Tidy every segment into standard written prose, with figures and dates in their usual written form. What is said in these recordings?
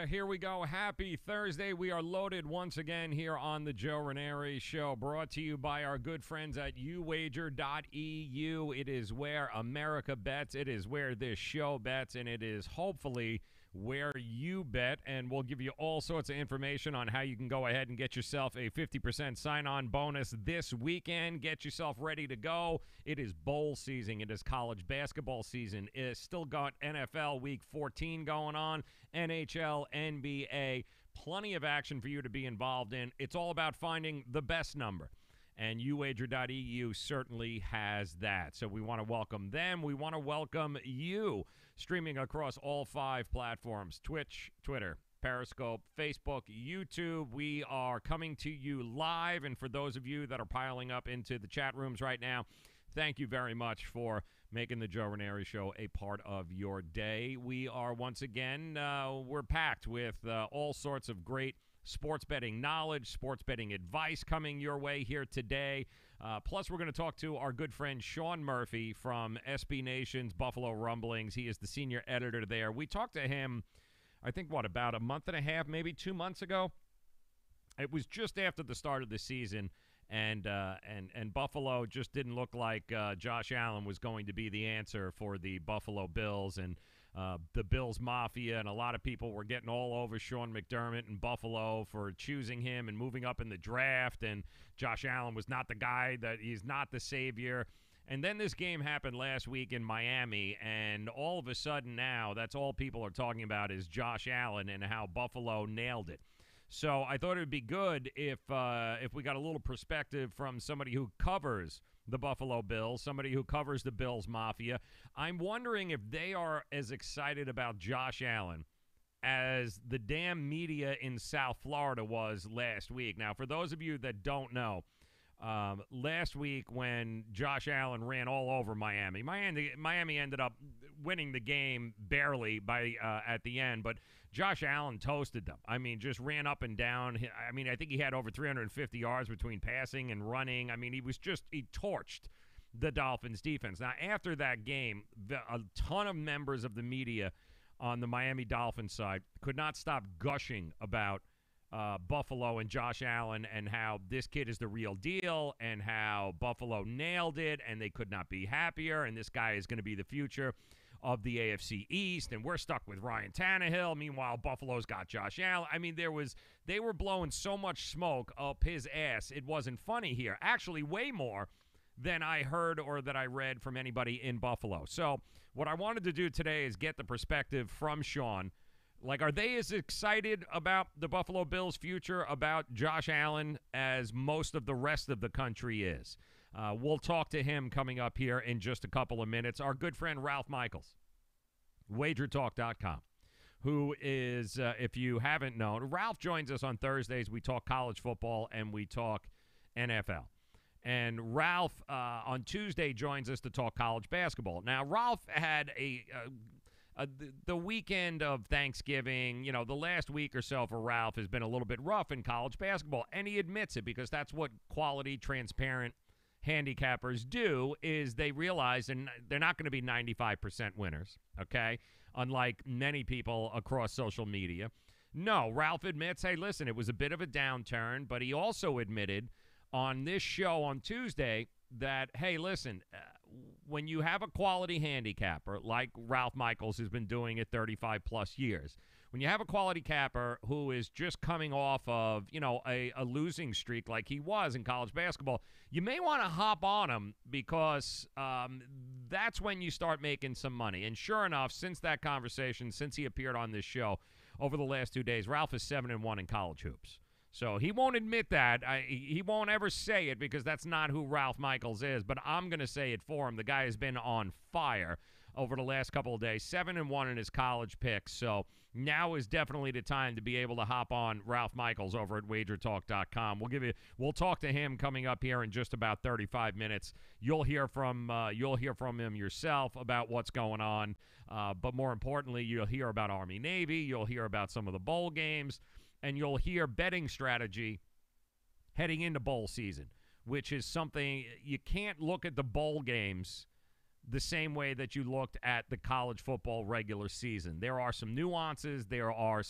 Here we go. Happy Thursday. We are loaded once again here on the Joe Raineri Show, brought to you by our good friends at uwager.eu. It is where America bets. It is where this show bets, and it is hopefully where you bet. And we'll give you all sorts of information on how you can go ahead and get yourself a 50% sign-on bonus this weekend. Get yourself ready to go. It is bowl season. It is college basketball season. It's still got NFL Week 14 going on, NHL, NBA, plenty of action for you to be involved in. It's all about finding the best number, and uwager.eu certainly has that. So we want to welcome them. We want to welcome you, streaming across all 5 platforms: Twitch, Twitter, Periscope, Facebook, YouTube. We are coming to you live, and for those of you that are piling up into the chat rooms right now, thank you very much for making the Joe Raineri Show a part of your day. We are once again, we're packed with all sorts of great sports betting knowledge, sports betting advice coming your way here today. Plus, we're going to talk to our good friend Sean Murphy from SB Nation's Buffalo Rumblings. He is the senior editor there. We talked to him, I think, about a month and a half, maybe 2 months ago. It was just after the start of the season. And Buffalo just didn't look like Josh Allen was going to be the answer for the Buffalo Bills and the Bills Mafia, and a lot of people were getting all over Sean McDermott in Buffalo for choosing him and moving up in the draft, and Josh Allen was not the guy, that he's not the savior. And then this game happened last week in Miami, and all of a sudden now that's all people are talking about is Josh Allen and how Buffalo nailed it. So I thought it would be good if we got a little perspective from somebody who covers the Buffalo Bills, somebody who covers the Bills Mafia. I'm wondering if they are as excited about Josh Allen as the damn media in South Florida was last week. Now, for those of you that don't know, last week when Josh Allen ran all over Miami ended up winning the game barely by at the end, but Josh Allen toasted them. I mean, just ran up and down. I mean, I think he had over 350 yards between passing and running. I mean, he torched the Dolphins defense. Now, after that game, a ton of members of the media on the Miami Dolphins side could not stop gushing about Buffalo and Josh Allen and how this kid is the real deal and how Buffalo nailed it and they could not be happier and this guy is going to be the future of the AFC East and we're stuck with Ryan Tannehill. Meanwhile, Buffalo's got Josh Allen. I mean, they were blowing so much smoke up his ass. It wasn't funny here. Actually, way more than I heard or that I read from anybody in Buffalo. So what I wanted to do today is get the perspective from Sean. Like, are they as excited about the Buffalo Bills' future, about Josh Allen, as most of the rest of the country is? We'll talk to him coming up here in just a couple of minutes. Our good friend Ralph Michaels, wagertalk.com, who is, if you haven't known, Ralph joins us on Thursdays. We talk college football and we talk NFL. And Ralph on Tuesday joins us to talk college basketball. Now, Ralph had the weekend of Thanksgiving, you know, the last week or so for Ralph has been a little bit rough in college basketball. And he admits it because that's what quality, transparent handicappers do is they realize and they're not going to be 95% winners, okay, unlike many people across social media. No, Ralph admits, hey, listen, it was a bit of a downturn, but he also admitted on this show on Tuesday that, hey, listen, when you have a quality handicapper like Ralph Michaels, who's been doing it 35-plus years, when you have a quality capper who is just coming off of, you know, a losing streak like he was in college basketball, you may want to hop on him because that's when you start making some money. And sure enough, since that conversation, since he appeared on this show over the last 2 days, Ralph is 7-1 in college hoops. So he won't admit that. He won't ever say it because that's not who Ralph Michaels is, but I'm going to say it for him. The guy has been on fire over the last couple of days, 7-1 in his college picks. So now is definitely the time to be able to hop on Ralph Michaels over at wagertalk.com. We'll talk to him coming up here in just about 35 minutes. You'll hear from him yourself about what's going on. But more importantly, you'll hear about Army Navy. You'll hear about some of the bowl games. And you'll hear betting strategy heading into bowl season, which is something you can't look at the bowl games the same way that you looked at the college football regular season. There are some nuances. There are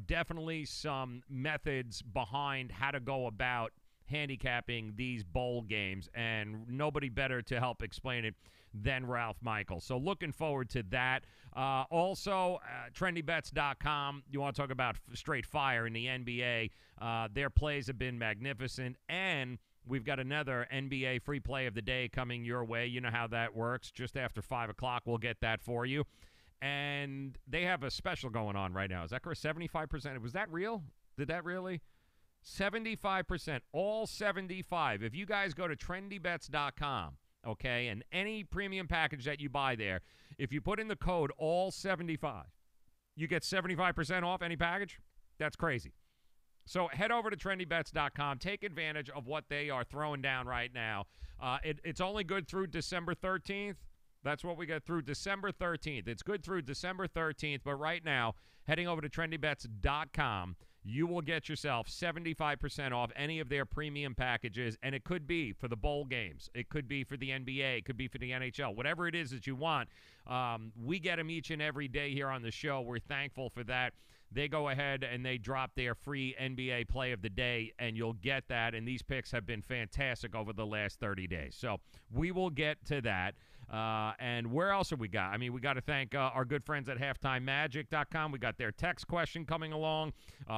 definitely some methods behind how to go about handicapping these bowl games, and nobody better to help explain it than Ralph Michaels. So looking forward to that. Also, trendybets.com. You want to talk about straight fire in the NBA. Their plays have been magnificent, and we've got another NBA free play of the day coming your way. You know how that works. Just after 5 o'clock, we'll get that for you. And they have a special going on right now. Is that correct? 75%. Was that real? Did that really? 75%. All 75. If you guys go to trendybets.com, okay, and any premium package that you buy there, if you put in the code all75, you get 75% off any package. That's crazy. So head over to trendybets.com. Take advantage of what they are throwing down right now. It's only good through December 13th. That's what we got through December 13th. It's good through December 13th, but right now, heading over to trendybets.com, you will get yourself 75% off any of their premium packages, and it could be for the bowl games. It could be for the NBA. It could be for the NHL. Whatever it is that you want, we get them each and every day here on the show. We're thankful for that. They go ahead and they drop their free NBA play of the day, and you'll get that, and these picks have been fantastic over the last 30 days. So we will get to that. And where else have we got? I mean, we got to thank our good friends at halftimemagic.com. We got their text question coming along,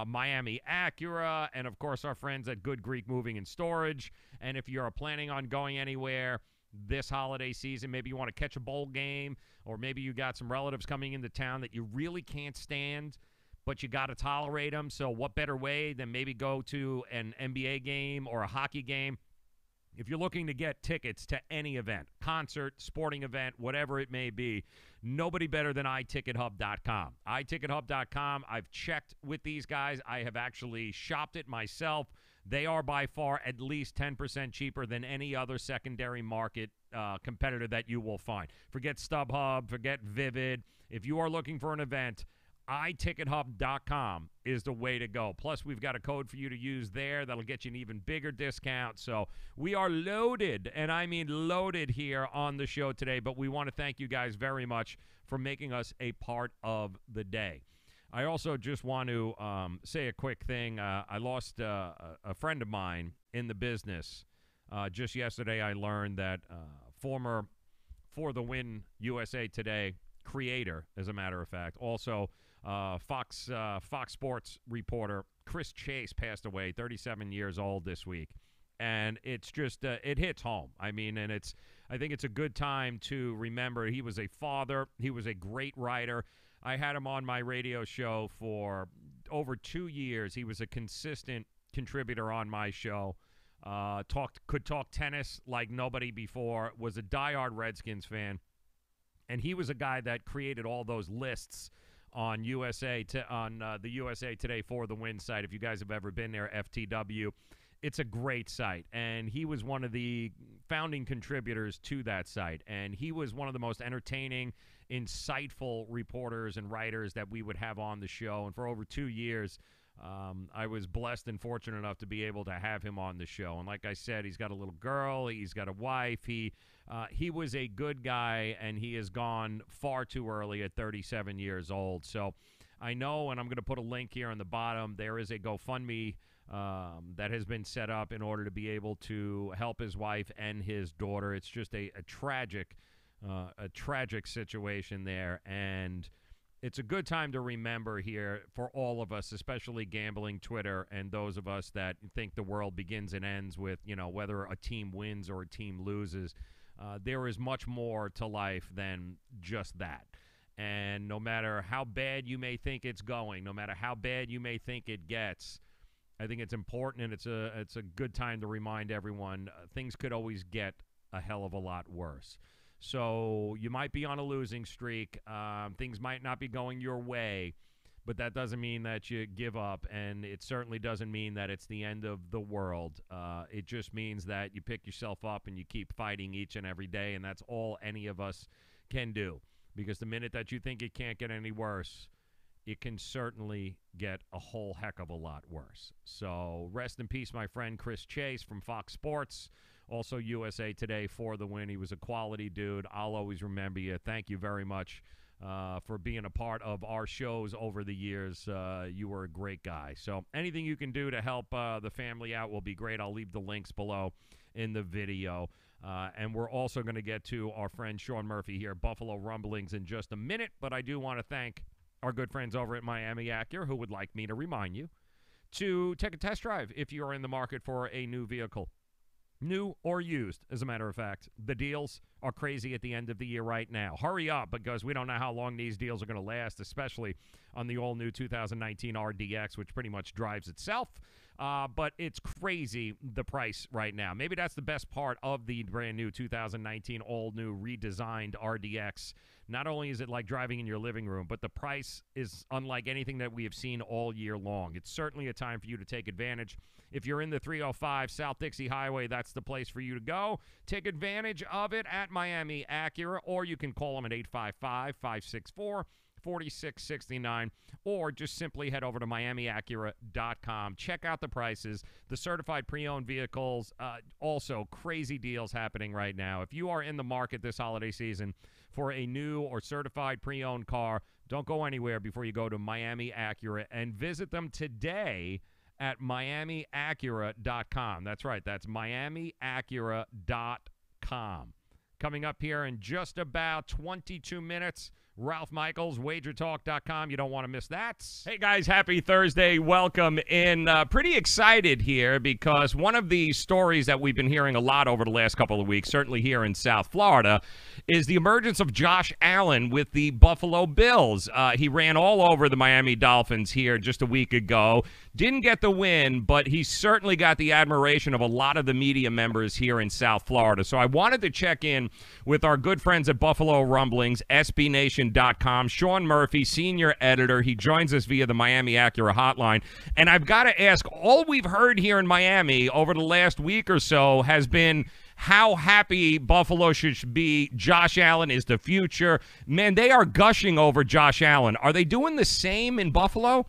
Miami Acura, and, of course, our friends at Good Greek Moving and Storage. And if you're planning on going anywhere this holiday season, maybe you want to catch a bowl game, or maybe you got some relatives coming into town that you really can't stand, but you got to tolerate them. So what better way than maybe go to an NBA game or a hockey game? If you're looking to get tickets to any event, concert, sporting event, whatever it may be, nobody better than iTicketHub.com. iTicketHub.com, I've checked with these guys. I have actually shopped it myself. They are by far at least 10% cheaper than any other secondary market competitor that you will find. Forget StubHub, forget Vivid. If you are looking for an event, iTicketHub.com is the way to go. Plus, we've got a code for you to use there that'll get you an even bigger discount. So we are loaded, and I mean loaded here on the show today, but we want to thank you guys very much for making us a part of the day. I also just want to say a quick thing. I lost a friend of mine in the business. Just yesterday, I learned that former For the Win USA Today creator, as a matter of fact, also Fox Sports reporter Chris Chase passed away, 37 years old this week. And it's just, it hits home. I mean, and I think it's a good time to remember he was a father. He was a great writer. I had him on my radio show for over 2 years. He was a consistent contributor on my show. Could talk tennis like nobody before, was a diehard Redskins fan. And he was a guy that created all those lists on the USA Today For the Win site. If you guys have ever been there, FTW, it's a great site. And he was one of the founding contributors to that site. And he was one of the most entertaining, insightful reporters and writers that we would have on the show. And for over 2 years, I was blessed and fortunate enough to be able to have him on the show. And like I said, he's got a little girl. He's got a wife. He was a good guy, and he has gone far too early at 37 years old. So I know, and I'm going to put a link here on the bottom, there is a GoFundMe that has been set up in order to be able to help his wife and his daughter. It's just a tragic situation there, and it's a good time to remember here for all of us, especially gambling Twitter and those of us that think the world begins and ends with, whether a team wins or a team loses. There is much more to life than just that. And no matter how bad you may think it's going, no matter how bad you may think it gets, I think it's important, and it's a good time to remind everyone things could always get a hell of a lot worse. So you might be on a losing streak. Things might not be going your way, but that doesn't mean that you give up, and it certainly doesn't mean that it's the end of the world. It just means that you pick yourself up and you keep fighting each and every day, and that's all any of us can do. Because the minute that you think it can't get any worse, it can certainly get a whole heck of a lot worse. So rest in peace, my friend Chris Chase from Fox Sports. Also USA Today For the Win. He was a quality dude. I'll always remember you. Thank you very much for being a part of our shows over the years. You were a great guy. So anything you can do to help the family out will be great. I'll leave the links below in the video. And we're also going to get to our friend Sean Murphy here, Buffalo Rumblings, in just a minute. But I do want to thank our good friends over at Miami Acura, who would like me to remind you to take a test drive if you are in the market for a new vehicle. New or used, as a matter of fact. The deals are crazy at the end of the year right now. Hurry up, because we don't know how long these deals are going to last, especially on the all-new 2019 RDX, which pretty much drives itself. But it's crazy, the price right now. Maybe that's the best part of the brand-new 2019 all-new redesigned RDX. Not only is it like driving in your living room, but the price is unlike anything that we have seen all year long. It's certainly a time for you to take advantage. If you're in the 305 South Dixie Highway, that's the place for you to go. Take advantage of it at Miami Acura, or you can call them at 855-564-4669, or just simply head over to miamiacura.com. Check out the prices, the certified pre-owned vehicles, also crazy deals happening right now. If you are in the market this holiday season for a new or certified pre-owned car, don't go anywhere before you go to Miami Acura and visit them today at miamiacura.com. That's right, that's miamiacura.com. Coming up here in just about 22 minutes, Ralph Michaels, wagertalk.com. You don't want to miss that. Hey, guys, happy Thursday. Welcome in. Pretty excited here because one of the stories that we've been hearing a lot over the last couple of weeks, certainly here in South Florida, is the emergence of Josh Allen with the Buffalo Bills. He ran all over the Miami Dolphins here just a week ago. Didn't get the win, but he certainly got the admiration of a lot of the media members here in South Florida. So I wanted to check in with our good friends at Buffalo Rumblings, SBNation.com. Sean Murphy, senior editor. He joins us via the Miami Acura hotline. And I've got to ask, all we've heard here in Miami over the last week or so has been how happy Buffalo should be. Josh Allen is the future. Man, they are gushing over Josh Allen. Are they doing the same in Buffalo?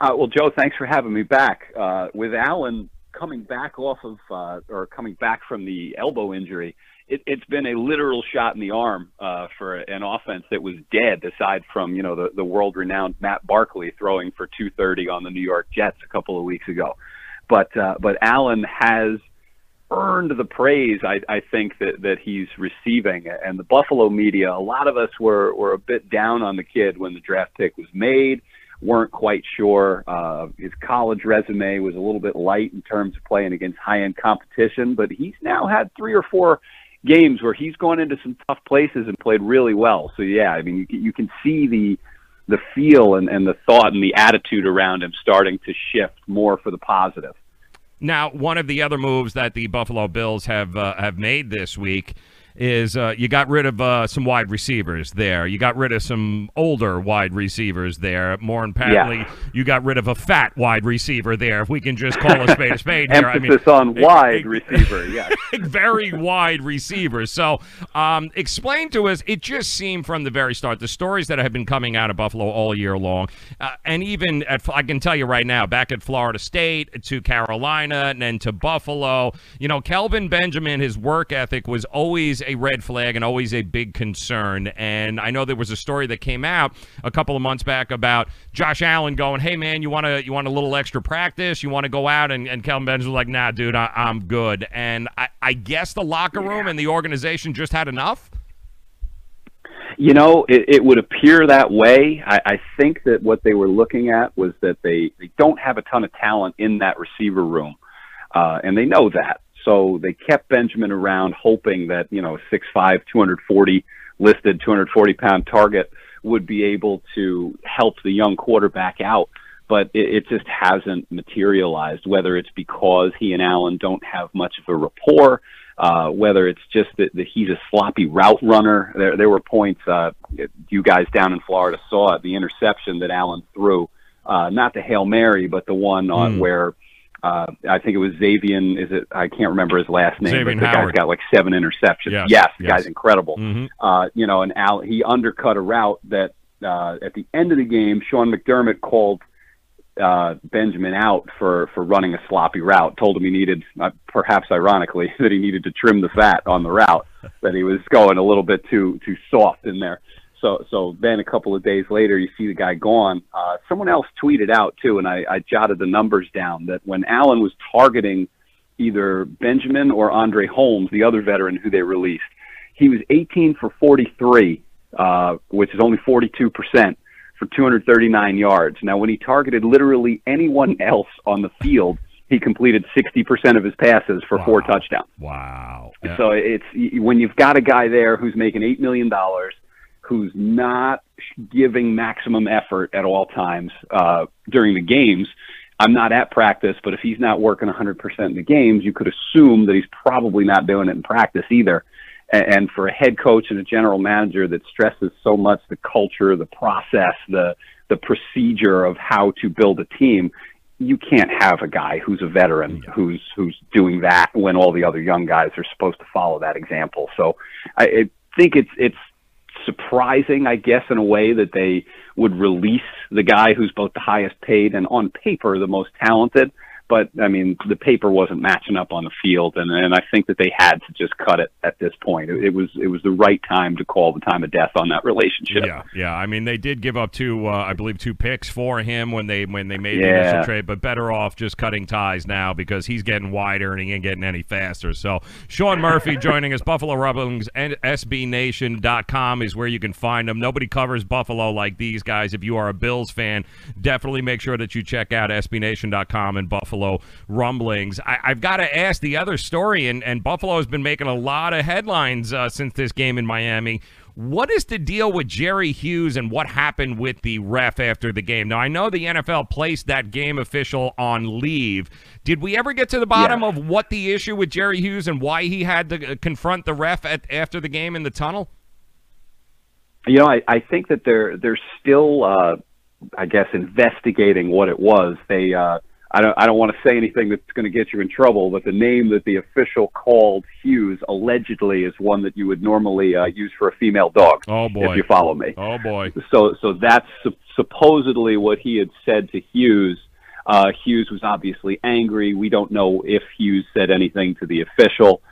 Well, Joe, thanks for having me back. With Allen coming back coming back from the elbow injury, it's been a literal shot in the arm for an offense that was dead, aside from the world-renowned Matt Barkley throwing for 230 on the New York Jets a couple of weeks ago. But Allen has earned the praise I think that he's receiving, and the Buffalo media. A lot of us were a bit down on the kid when the draft pick was made. Weren't quite sure. His college resume was a little bit light in terms of playing against high-end competition, but he's now had 3 or 4 games where he's gone into some tough places and played really well. So, yeah, I mean, you can see the feel and the thought and the attitude around him starting to shift more for the positive. Now, one of the other moves that the Buffalo Bills have made this week is you got rid of some wide receivers there. You got rid of some older wide receivers there. More importantly, you got rid of a fat wide receiver there, if we can just call a spade here. Emphasis on wide receiver, yeah. Very wide receiver. So explain to us, it just seemed from the very start, the stories that have been coming out of Buffalo all year long, and even, I can tell you right now, back at Florida State, to Carolina, and then to Buffalo, Kelvin Benjamin, his work ethic was always a red flag and always a big concern. And I know there was a story that came out a couple of months back about Josh Allen going, hey, man, you want a little extra practice? You want to go out? And Kelvin Benjamin was like, nah, dude, I'm good. And I guess the locker room and the organization just had enough? It would appear that way. I think that what they were looking at was that they don't have a ton of talent in that receiver room, and they know that. So they kept Benjamin around, hoping that, 6'5", 240 listed, 240-pound target would be able to help the young quarterback out. But it just hasn't materialized, whether it's because he and Allen don't have much of a rapport, whether it's just that he's a sloppy route runner. There were points, you guys down in Florida saw it, the interception that Allen threw, not the Hail Mary, but the one on where I think it was Xavier. I can't remember his last name, but the guy's got like 7 interceptions. Yes, the guy's incredible. And he undercut a route that at the end of the game, Sean McDermott called Benjamin out for running a sloppy route. Told him he needed, perhaps ironically, that he needed to trim the fat on the route. That he was going a little bit too soft in there. So then a couple of days later, you see the guy gone. Someone else tweeted out, too, and I jotted the numbers down, that when Allen was targeting either Benjamin or Andre Holmes, the other veteran who they released, he was 18 for 43, which is only 42%, for 239 yards. Now, when he targeted literally anyone else on the field, he completed 60% of his passes for 4 touchdowns. Wow. Yeah. So it's when you've got a guy there who's making $8 million, who's not giving maximum effort at all times during the games. I'm not at practice, but if he's not working 100% in the games, you could assume that he's probably not doing it in practice either. And for a head coach and a general manager that stresses so much the culture, the process, the procedure of how to build a team, you can't have a guy who's a veteran who's doing that when all the other young guys are supposed to follow that example. So I think it's surprising, I guess, in a way that they would release the guy who's both the highest paid and on paper the most talented, But I mean, the paper wasn't matching up on the field, and I think that they had to just cut it at this point. It was the right time to call the time of death on that relationship. Yeah. I mean, they did give up I believe two picks for him when they made the initial trade, but better off just cutting ties now because he's getting wider and he ain't getting any faster. So Sean Murphy joining us, Buffalo Rumblings, and SBNation.com is where you can find him. Nobody covers Buffalo like these guys. If you are a Bills fan, definitely make sure that you check out SBNation.com and Buffalo Rumblings. I've got to ask the other story, and Buffalo has been making a lot of headlines since this game in Miami. What is the deal with Jerry Hughes and what happened with the ref after the game? Now, I know the NFL placed that game official on leave. Did we ever get to the bottom of what the issue with Jerry Hughes and why he had to confront the ref after the game in the tunnel? You know, I think that they're still, I guess, investigating what it was. I don't want to say anything that's going to get you in trouble, but the name that the official called Hughes allegedly is one that you would normally use for a female dog. Oh boy! If you follow me. Oh boy! So that's supposedly what he had said to Hughes. Hughes was obviously angry. We don't know if Hughes said anything to the official.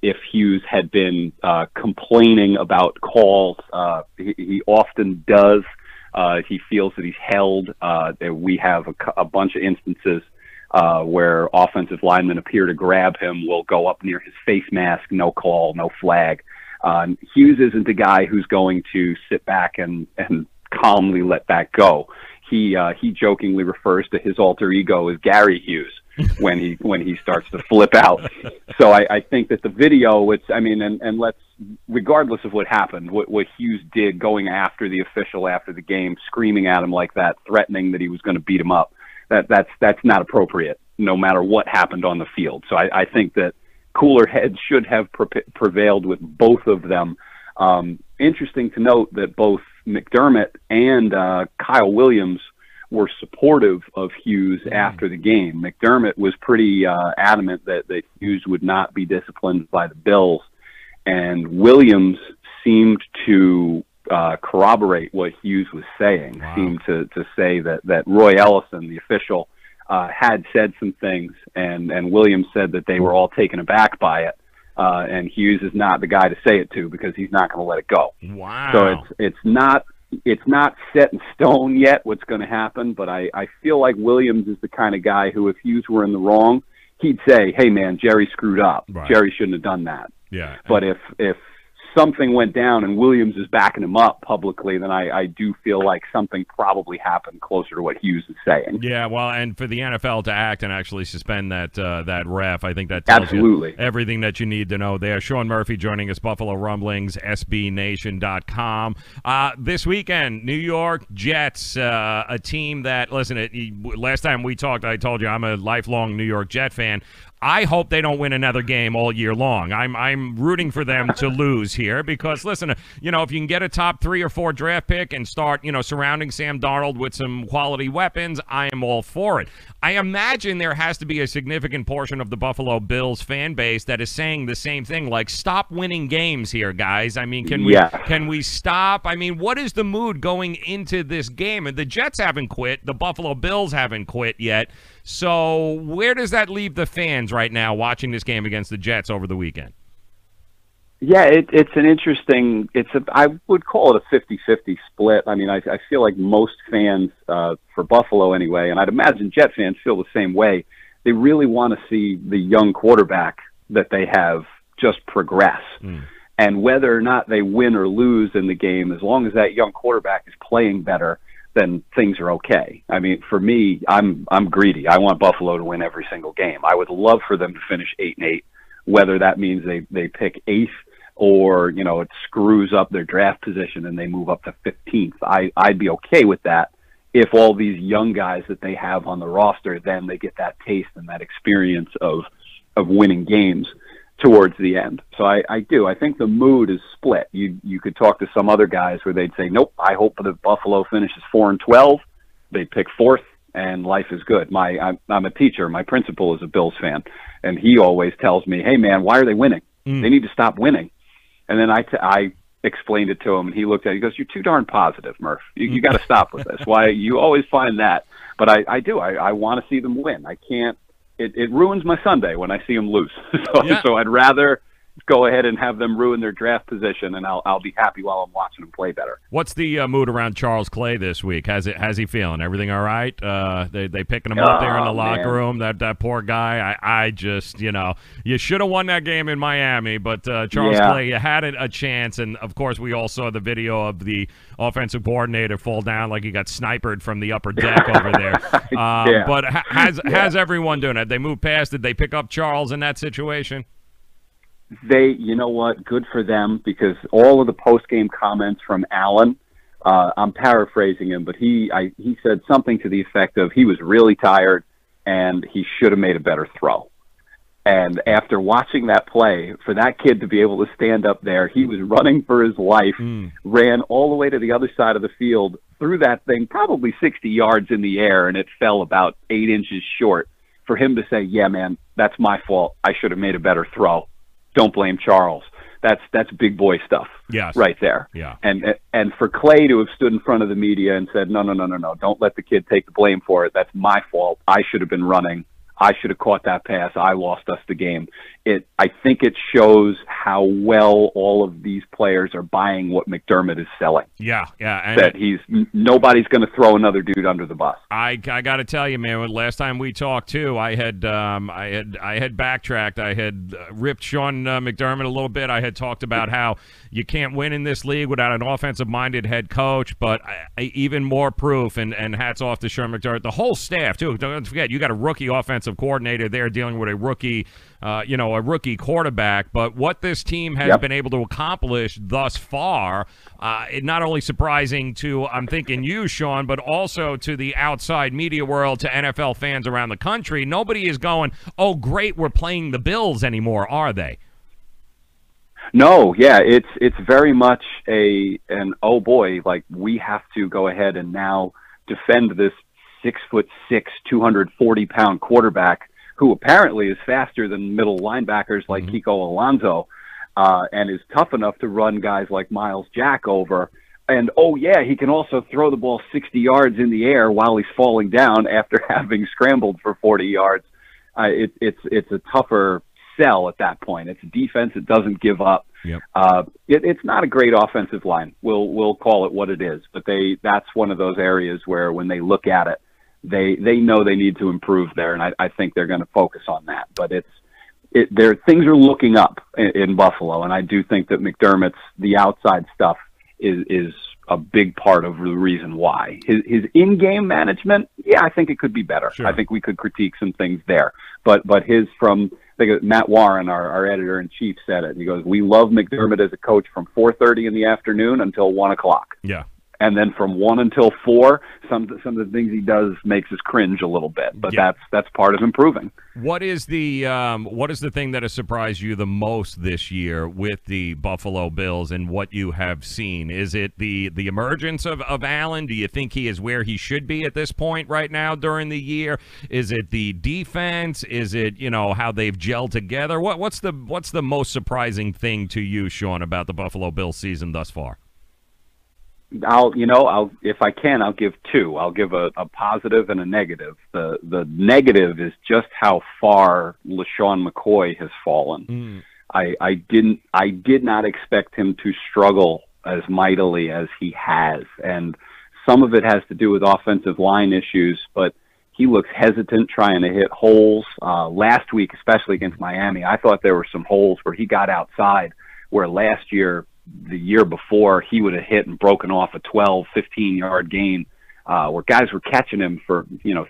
If Hughes had been complaining about calls, he often does. He feels that he's held. We have a bunch of instances where offensive linemen appear to grab him, will go up near his face mask, no call, no flag. Hughes isn't the guy who's going to sit back and calmly let that go. He jokingly refers to his alter ego as Gary Hughes when he starts to flip out. So I think that the video, and let's, regardless of what happened, what Hughes did going after the official after the game, screaming at him like that, threatening that he was going to beat him up, that's not appropriate, no matter what happened on the field. So I think that cooler heads should have prevailed with both of them. Interesting to note that both McDermott and Kyle Williams were supportive of Hughes after the game. McDermott was pretty adamant that Hughes would not be disciplined by the Bills, and Williams seemed to corroborate what Hughes was saying. Wow. Seemed to say that Roy Ellison, the official, had said some things, and Williams said that they were all taken aback by it. And Hughes is not the guy to say it to because he's not going to let it go. Wow. So it's not set in stone yet what's going to happen, but I feel like Williams is the kind of guy who, if Hughes were in the wrong, he'd say, hey, man, Jerry screwed up. Right. Jerry shouldn't have done that. Yeah. But if something went down and Williams is backing him up publicly, then I do feel like something probably happened closer to what Hughes is saying. Yeah, well, and for the NFL to act and actually suspend that ref, I think that tells Absolutely. you everything that you need to know there. Sean Murphy joining us, Buffalo Rumblings, SBNation.com. This weekend, New York Jets, a team that, listen, last time we talked, I told you I'm a lifelong New York Jet fan. I hope they don't win another game all year long. I'm rooting for them to lose here because, listen, if you can get a top 3 or 4 draft pick and start, surrounding Sam Darnold with some quality weapons, I am all for it. I imagine there has to be a significant portion of the Buffalo Bills fan base that is saying the same thing, like, stop winning games here, guys. I mean, can we stop? I mean, what is the mood going into this game? And the Jets haven't quit. The Buffalo Bills haven't quit yet. So where does that leave the fans right now watching this game against the Jets over the weekend? Yeah, it's an interesting, I would call it a 50-50 split. I mean, I feel like most fans, for Buffalo anyway, and I'd imagine Jet fans feel the same way, they really want to see the young quarterback that they have just progress. And whether or not they win or lose in the game, as long as that young quarterback is playing better, then things are okay. I mean, for me, I'm greedy. I want Buffalo to win every single game. I would love for them to finish 8-8, whether that means they pick 8th or, it screws up their draft position and they move up to 15th. I'd be okay with that if all these young guys that they have on the roster, then they get that taste and that experience of winning games towards the end. So I do. I think the mood is split. You could talk to some other guys where they'd say, nope, I hope that Buffalo finishes 4-12. They pick 4th, and life is good. I'm a teacher. My principal is a Bills fan, and he always tells me, hey, man, why are they winning? They need to stop winning. And then I explained it to him, and he looked at it. He goes, "You're too darn positive, Murph. You got to stop with this. Why you always find that?" But I do. I want to see them win. I can't. It ruins my Sunday when I see them lose. So I'd rather go ahead and have them ruin their draft position, and I'll be happy while I'm watching them play better. What's the mood around Charles Clay this week? How's he feeling? Everything all right? They picking him up there in the locker room. That poor guy. I just, you should have won that game in Miami, but Charles Clay, you had a chance, and of course we all saw the video of the offensive coordinator fall down like he got snipered from the upper deck over there. But how's everyone doing? Have they moved past? Did they pick up Charles in that situation? You know what? Good for them, because all of the post-game comments from Allen, I'm paraphrasing him, but he said something to the effect of he was really tired and he should have made a better throw. And after watching that play, for that kid to be able to stand up there, he was running for his life, ran all the way to the other side of the field, threw that thing probably 60 yards in the air, and it fell about 8 inches short. For him to say, "Yeah, man, that's my fault. I should have made a better throw. Don't blame Charles." That's big boy stuff, right there. Yeah. And for Clay to have stood in front of the media and said, no, don't let the kid take the blame for it. That's my fault. I should have been running. I should have caught that pass. I lost us the game. I think it shows how well all of these players are buying what McDermott is selling. Yeah. And that nobody's going to throw another dude under the bus. I got to tell you, man. Last time we talked too, I had backtracked. I had ripped Sean McDermott a little bit. I had talked about how you can't win in this league without an offensive-minded head coach. But even more proof, and hats off to Sean McDermott, the whole staff too. Don't forget, you got a rookie offensive coordinator there dealing with a rookie. A rookie quarterback, but what this team has been able to accomplish thus far, it not only surprising to, I'm thinking you, Sean, but also to the outside media world, to NFL fans around the country. Nobody is going, "Oh, great, we're playing the Bills" anymore, are they? No, it's very much an oh boy, like we have to go ahead and now defend this 6'6", 240-pound quarterback who apparently is faster than middle linebackers like Kiko Alonso, and is tough enough to run guys like Miles Jack over. And, he can also throw the ball 60 yards in the air while he's falling down after having scrambled for 40 yards. It's a tougher sell at that point. It's a defense that doesn't give up. Yep. It's not a great offensive line. We'll call it what it is, but that's one of those areas where when they look at it, they know they need to improve there, and I think they're going to focus on that. But things are looking up in Buffalo, and I do think that McDermott's the outside stuff is a big part of the reason why. His in-game management, I think it could be better. Sure. I think we could critique some things there. But Matt Warren, our editor-in-chief, said it. He goes, "We love McDermott as a coach from 4:30 in the afternoon until 1 o'clock. Yeah. And then from 1 until 4, some of the things he does makes us cringe a little bit. But that's part of improving." What is the thing that has surprised you the most this year with the Buffalo Bills and what you have seen? Is it the emergence of Allen? Do you think he is where he should be at this point right now during the year? Is it the defense? Is it how they've gelled together? What's the most surprising thing to you, Sean, about the Buffalo Bills season thus far? If I can, I'll give two. I'll give a positive and a negative. The negative is just how far LaShawn McCoy has fallen. I did not expect him to struggle as mightily as he has, and some of it has to do with offensive line issues, but he looks hesitant trying to hit holes. Last week, especially against Miami, I thought there were some holes where he got outside, where last year, the year before, he would have hit and broken off a 12, 15-yard gain, where guys were catching him for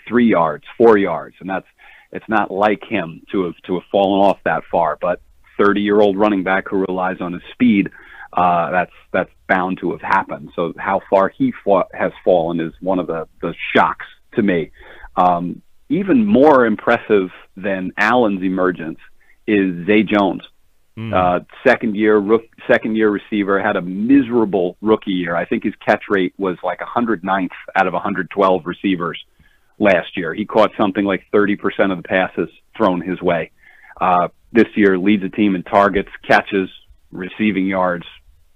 3 yards, 4 yards, and it's not like him to have fallen off that far. But 30-year-old running back who relies on his speed, that's bound to have happened. So how far he has fallen is one of the shocks to me. Even more impressive than Allen's emergence is Zay Jones. Second year receiver, had a miserable rookie year. I think his catch rate was like 109th out of 112 receivers last year. He caught something like 30% of the passes thrown his way. This year leads the team in targets, catches, receiving yards,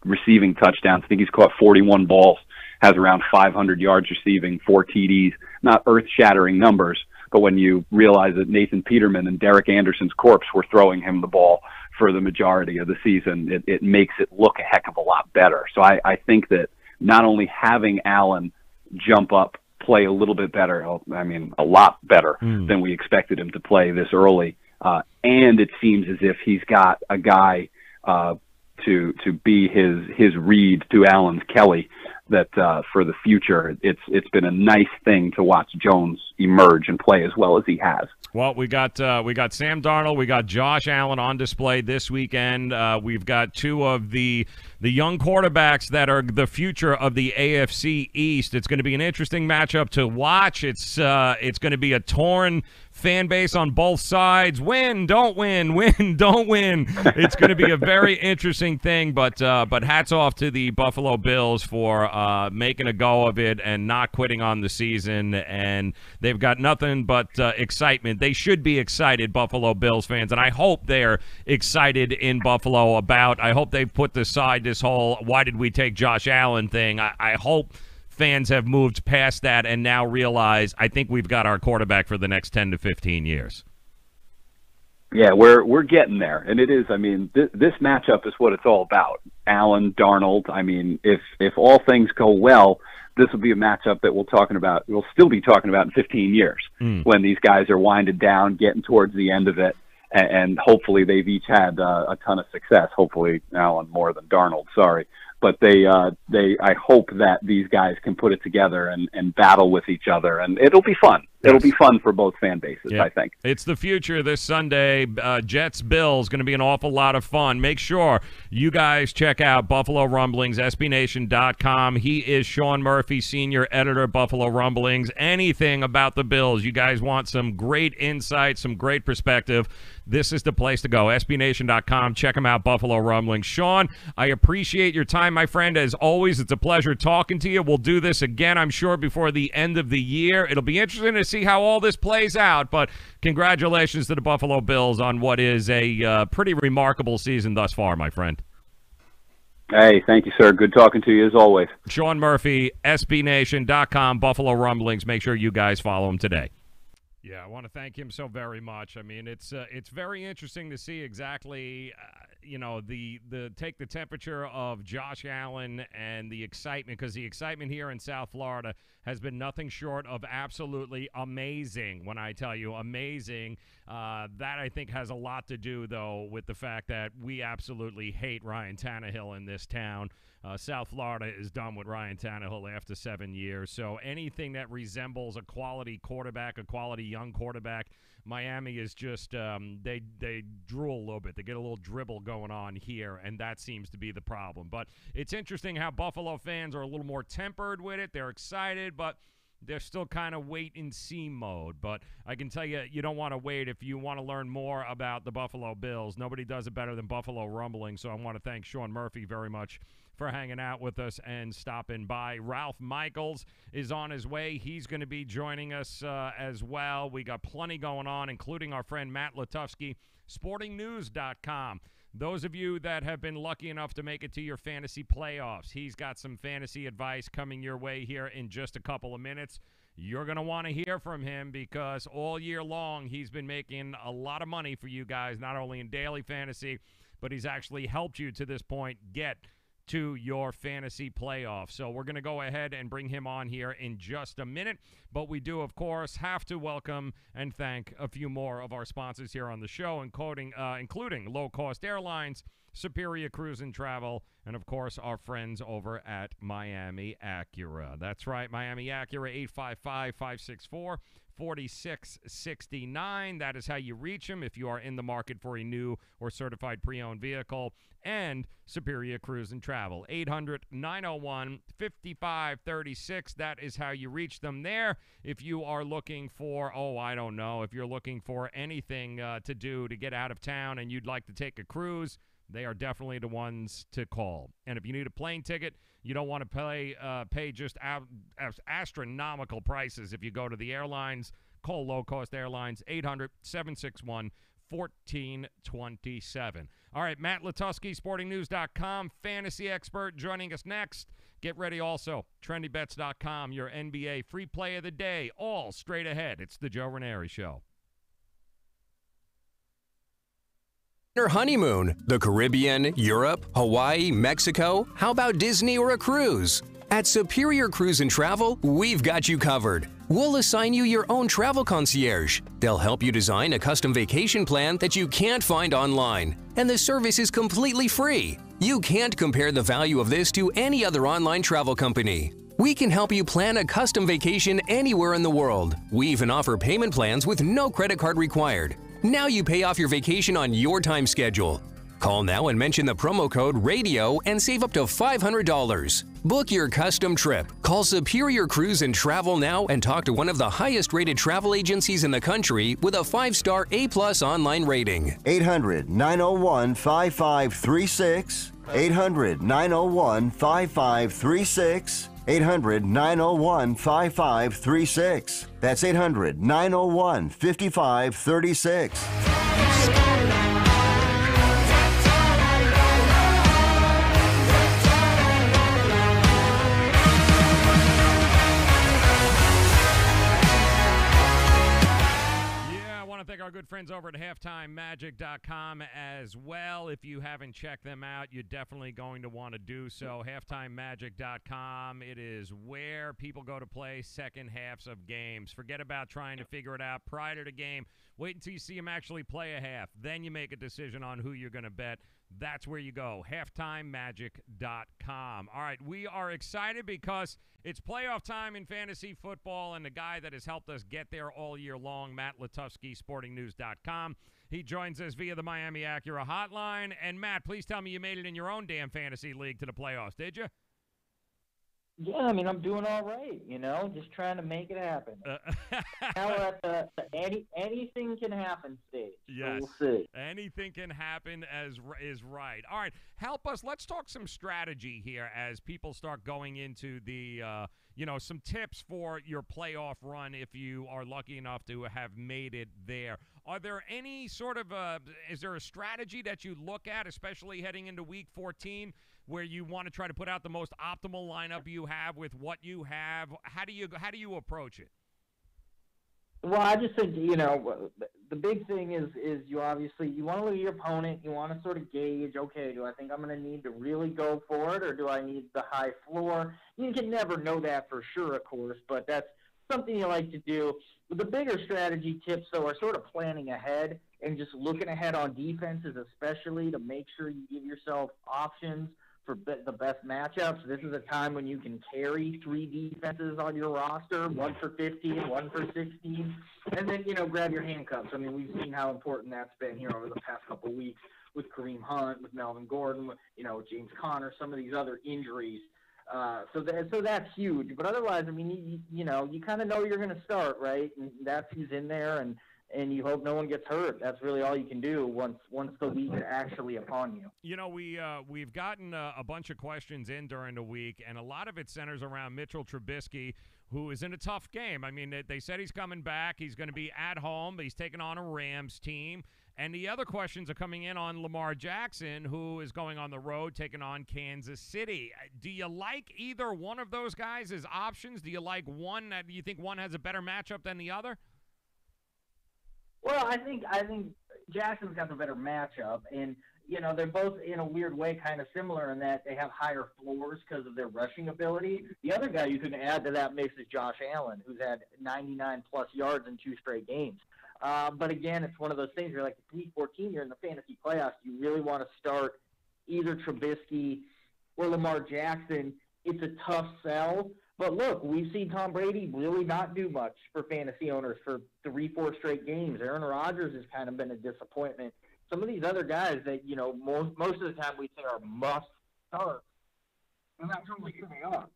receiving touchdowns. I think he's caught 41 balls, has around 500 yards receiving, 4 TDs. Not earth-shattering numbers, but when you realize that Nathan Peterman and Derek Anderson's corpse were throwing him the ball for the majority of the season, it makes it look a heck of a lot better. So I think that not only having Allen jump up, play a little bit better, I mean, a lot better than we expected him to play this early, and it seems as if he's got a guy to be his Reed to Allen's Kelly, that for the future, it's been a nice thing to watch Jones emerge and play as well as he has. Well, we got Sam Darnold, we got Josh Allen on display this weekend. We've got two of the young quarterbacks that are the future of the AFC East. It's going to be an interesting matchup to watch. It's going to be a torn fan base on both sides. Win, don't win. Win, don't win. It's going to be a very interesting thing, but hats off to the Buffalo Bills for making a go of it and not quitting on the season, and they've got nothing but excitement. They should be excited, Buffalo Bills fans, and I hope they're excited in Buffalo I hope they put aside this whole why did we take Josh Allen thing. I hope fans have moved past that and now realize I think we've got our quarterback for the next 10 to 15 years. Yeah, we're getting there, and it is. I mean, this matchup is what it's all about. Allen, Darnold. I mean, if all things go well, this will be a matchup that we'll still be talking about in 15 years when these guys are winded down, getting towards the end of it, and hopefully they've each had a ton of success. Hopefully Allen more than Darnold. Sorry. But I hope that these guys can put it together and battle with each other, and it'll be fun. Yes. It'll be fun for both fan bases, I think. It's the future this Sunday. Jets-Bills, going to be an awful lot of fun. Make sure you guys check out Buffalo Rumblings, SBNation.com. He is Sean Murphy, senior editor of Buffalo Rumblings. Anything about the Bills, you guys want some great insight, some great perspective, this is the place to go. SBNation.com. Check him out, Buffalo Rumblings. Sean, I appreciate your time, my friend. As always, it's a pleasure talking to you. We'll do this again, I'm sure, before the end of the year. It'll be interesting to see how all this plays out, but congratulations to the Buffalo Bills on what is a pretty remarkable season thus far, my friend. Hey, thank you, sir. Good talking to you as always. Sean Murphy, SBNation.com, Buffalo Rumblings. Make sure you guys follow him today. Yeah, I want to thank him so very much. I mean, it's very interesting to see exactly, the take the temperature of Josh Allen and the excitement, because the excitement here in South Florida has been nothing short of absolutely amazing. When I tell you amazing, that I think has a lot to do, though, with the fact that we absolutely hate Ryan Tannehill in this town. South Florida is done with Ryan Tannehill after 7 years. So anything that resembles a quality quarterback, a quality young quarterback, Miami is just they drool a little bit. They get a little dribble going on here, and that seems to be the problem. But it's interesting how Buffalo fans are a little more tempered with it. They're excited, but they're still kind of wait-and-see mode. But I can tell you, you don't want to wait if you want to learn more about the Buffalo Bills. Nobody does it better than Buffalo Rumbling, so I want to thank Sean Murphy very much for hanging out with us and stopping by. Ralph Michaels is on his way. He's going to be joining us as well. We got plenty going on, including our friend Matt Latufsky, sportingnews.com. Those of you that have been lucky enough to make it to your fantasy playoffs, he's got some fantasy advice coming your way here in just a couple of minutes. You're going to want to hear from him because all year long he's been making a lot of money for you guys, not only in daily fantasy, but he's actually helped you to this point get to your fantasy playoffs. So we're going to go ahead and bring him on here in just a minute. But we do, of course, have to welcome and thank a few more of our sponsors here on the show, including Low Cost Airlines, Superior Cruise and Travel, and, of course, our friends over at Miami Acura. That's right, Miami Acura, 855-564-4669. That is how you reach them if you are in the market for a new or certified pre-owned vehicle. And Superior Cruise and Travel, 800-901-5536. That is how you reach them there. If you are looking for, if you're looking for anything to do to get out of town and you'd like to take a cruise, they are definitely the ones to call. And if you need a plane ticket, you don't want to pay just astronomical prices if you go to the airlines. Call Low Cost Airlines, 800-761-4669. 1427. All right, Matt Letuski, sportingnews.com, fantasy expert, joining us next. Get ready also, trendybets.com, your NBA free play of the day, all straight ahead. It's the Joe Raineri Show. Or honeymoon, the Caribbean, Europe, Hawaii, Mexico? How about Disney or a cruise? At Superior Cruise and Travel, we've got you covered. We'll assign you your own travel concierge. They'll help you design a custom vacation plan that you can't find online. And the service is completely free. You can't compare the value of this to any other online travel company. We can help you plan a custom vacation anywhere in the world. We even offer payment plans with no credit card required. Now you pay off your vacation on your time schedule. Call now and mention the promo code RADIO and save up to $500. Book your custom trip. Call Superior Cruise and Travel now and talk to one of the highest rated travel agencies in the country with a 5-star A+ online rating. 800-901-5536. 800-901-5536. 800-901-5536. That's 800-901-5536. Thank our good friends over at halftimemagic.com as well. If you haven't checked them out, you're definitely going to want to do so. Halftimemagic.com. It is where people go to play second halves of games. Forget about trying to figure it out prior to the game. Wait until you see them actually play a half. Then you make a decision on who you're going to bet. That's where you go, halftimemagic.com. All right, we are excited because it's playoff time in fantasy football, and the guy that has helped us get there all year long, Matt Letuski, sportingnews.com. He joins us via the Miami Acura hotline. And, Matt, please tell me you made it in your own damn fantasy league to the playoffs, did you? Yeah, I mean, I'm doing all right, just trying to make it happen. Now we're at the anything can happen stage. Yes, so we'll see. Anything can happen is right. All right, help us. Let's talk some strategy here as people start going into the, some tips for your playoff run if you are lucky enough to have made it there. Are there any sort of is there a strategy that you look at, especially heading into Week 14, where you want to try to put out the most optimal lineup you have with what you have? How do you approach it? Well, I just think, the big thing is you want to look at your opponent. You want to sort of gauge, okay, do I think I'm going to need to really go for it, or do I need the high floor? You can never know that for sure, of course, but that's something you like to do. The bigger strategy tips, though, are sort of planning ahead and just looking ahead on defenses, especially to make sure you give yourself options for the best matchups. This is a time when you can carry 3 defenses on your roster, 1 for 15, 1 for 16, and then, grab your handcuffs. I mean, we've seen how important that's been here over the past couple of weeks with Kareem Hunt, with Melvin Gordon, with, James Conner, some of these other injuries. So that's huge. But otherwise, I mean, you kind of know you're going to start, right? And that's who's in there, and you hope no one gets hurt. That's really all you can do once the week is actually upon you. We've gotten a bunch of questions in during the week, and a lot of it centers around Mitchell Trubisky, who is in a tough game. I mean, they said he's coming back. He's going to be at home, but he's taking on a Rams team. And the other questions are coming in on Lamar Jackson, who is going on the road, taking on Kansas City. Do you like either one of those guys as options? Do you like one? Do you think one has a better matchup than the other? Well, I think Jackson's got the better matchup, and they're both in a weird way kind of similar in that they have higher floors because of their rushing ability. The other guy you can add to that mix is Josh Allen, who's had 99-plus yards in 2 straight games. But again, it's one of those things where, like, Week 14, you're in the fantasy playoffs. You really want to start either Trubisky or Lamar Jackson. It's a tough sell. But look, we've seen Tom Brady really not do much for fantasy owners for 3-4 straight games. Aaron Rodgers has kind of been a disappointment. Some of these other guys that, most of the time we say are must start, they're not totally who they are.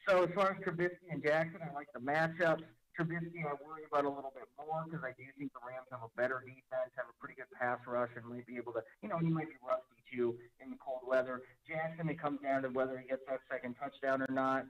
So as far as Trubisky and Jackson, I like the matchups. Trubisky I worry about a little bit more because I do think the Rams have a better defense, have a pretty good pass rush, and might be able to, he might be rusty too in the cold weather. Jackson, it comes down to whether he gets that second touchdown or not.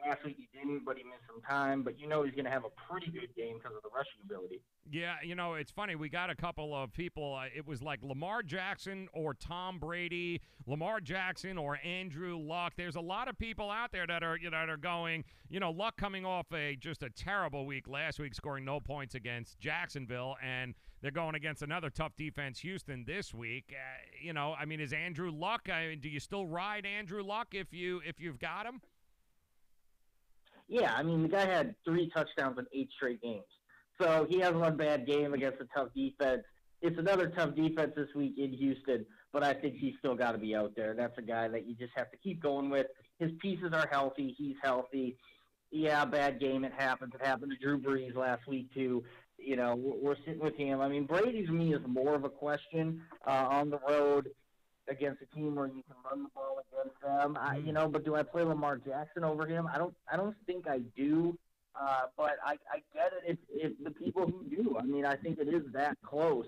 Last week he didn't, but he missed some time. But he's going to have a pretty good game because of the rushing ability. Yeah, it's funny. We got a couple of people. It was like Lamar Jackson or Tom Brady, Lamar Jackson or Andrew Luck. There's a lot of people out there that are going. Luck coming off just a terrible week last week, scoring no points against Jacksonville, and they're going against another tough defense, Houston, this week. Is Andrew Luck? Do you still ride Andrew Luck if you've got him? Yeah, the guy had 3 touchdowns in 8 straight games. So he has one bad game against a tough defense. It's another tough defense this week in Houston, but I think he's still got to be out there. That's a guy that you just have to keep going with. His pieces are healthy. He's healthy. Yeah, bad game. It happens. It happened to Drew Brees last week, too. We're sitting with him. Brady, to me, is more of a question on the road against a team where you can run the ball against them. But do I play Lamar Jackson over him? I don't think I do. But I get it if the people who do. I think it is that close.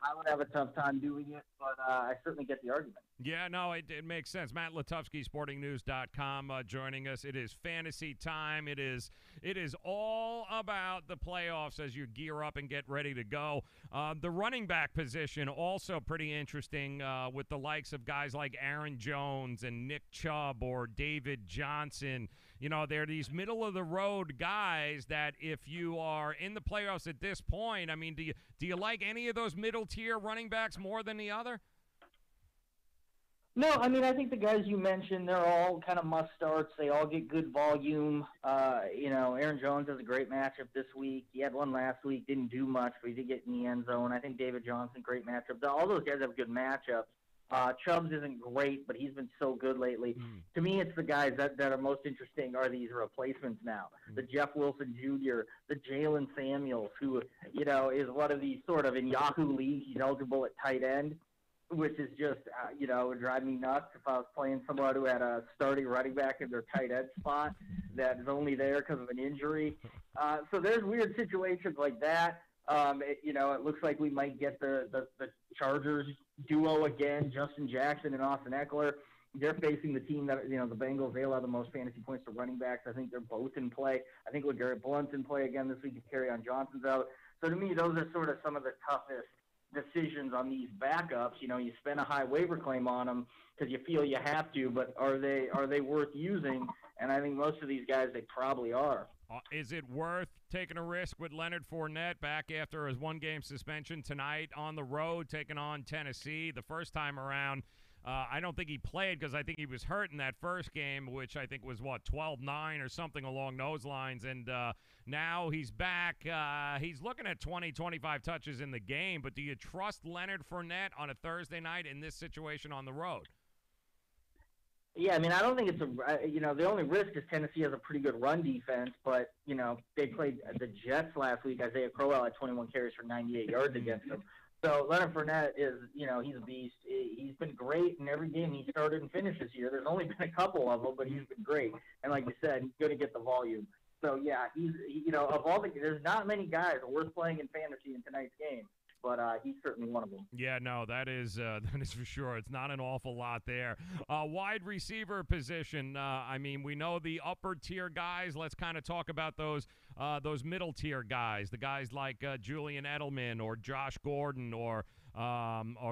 I would have a tough time doing it, but I certainly get the argument. Yeah, no, it makes sense. Matt Latufsky, sportingnews.com, joining us. It is fantasy time. It is all about the playoffs as you gear up and get ready to go. The running back position also pretty interesting with the likes of guys like Aaron Jones and Nick Chubb or David Johnson. They're these middle-of-the-road guys that if you are in the playoffs at this point, do you like any of those middle-tier running backs more than the other? No, I think the guys you mentioned, they're all kind of must-starts. They all get good volume. Aaron Jones has a great matchup this week. He had one last week, didn't do much, but he did get in the end zone. I think David Johnson, great matchup. All those guys have good matchups. Chubbs isn't great, but he's been so good lately. To me, it's the guys that are most interesting are these replacements now. The Jeff Wilson Jr., the Jalen Samuels, who, is one of these sort of in Yahoo League. He's eligible at tight end, which is just, would drive me nuts if I was playing someone who had a starting running back in their tight end spot that is only there because of an injury. So there's weird situations like that. It looks like we might get the Chargers duo again, Justin Jackson and Austin Eckler. They're facing the team that, the Bengals. They allow the most fantasy points to running backs. I think they're both in play. I think LeGarrette Blount's in play again this week if Kerryon Johnson's out. So to me, those are sort of some of the toughest decisions on these backups. You spend a high waiver claim on them because you feel you have to, but are they worth using? And I think most of these guys, they probably are. Is it worth taking a risk with Leonard Fournette back after his one-game suspension tonight on the road, taking on Tennessee? The first time around, I don't think he played because I think he was hurt in that first game, which I think was, 12-9 or something along those lines. And now he's back. He's looking at 20, 25 touches in the game. But do you trust Leonard Fournette on a Thursday night in this situation on the road? Yeah, I don't think it's the only risk is Tennessee has a pretty good run defense, but, they played the Jets last week. Isaiah Crowell had 21 carries for 98 yards against them. So Leonard Fournette is, he's a beast. He's been great in every game he started and finished this year. There's only been a couple of them, but he's been great. And like you said, he's going to get the volume. So, yeah, of all there's not many guys worth playing in fantasy in tonight's game. But he's certainly one of them. Yeah, no, that is for sure. It's not an awful lot there. Wide receiver position. We know the upper tier guys. Let's kind of talk about those middle tier guys. The guys like Julian Edelman or Josh Gordon or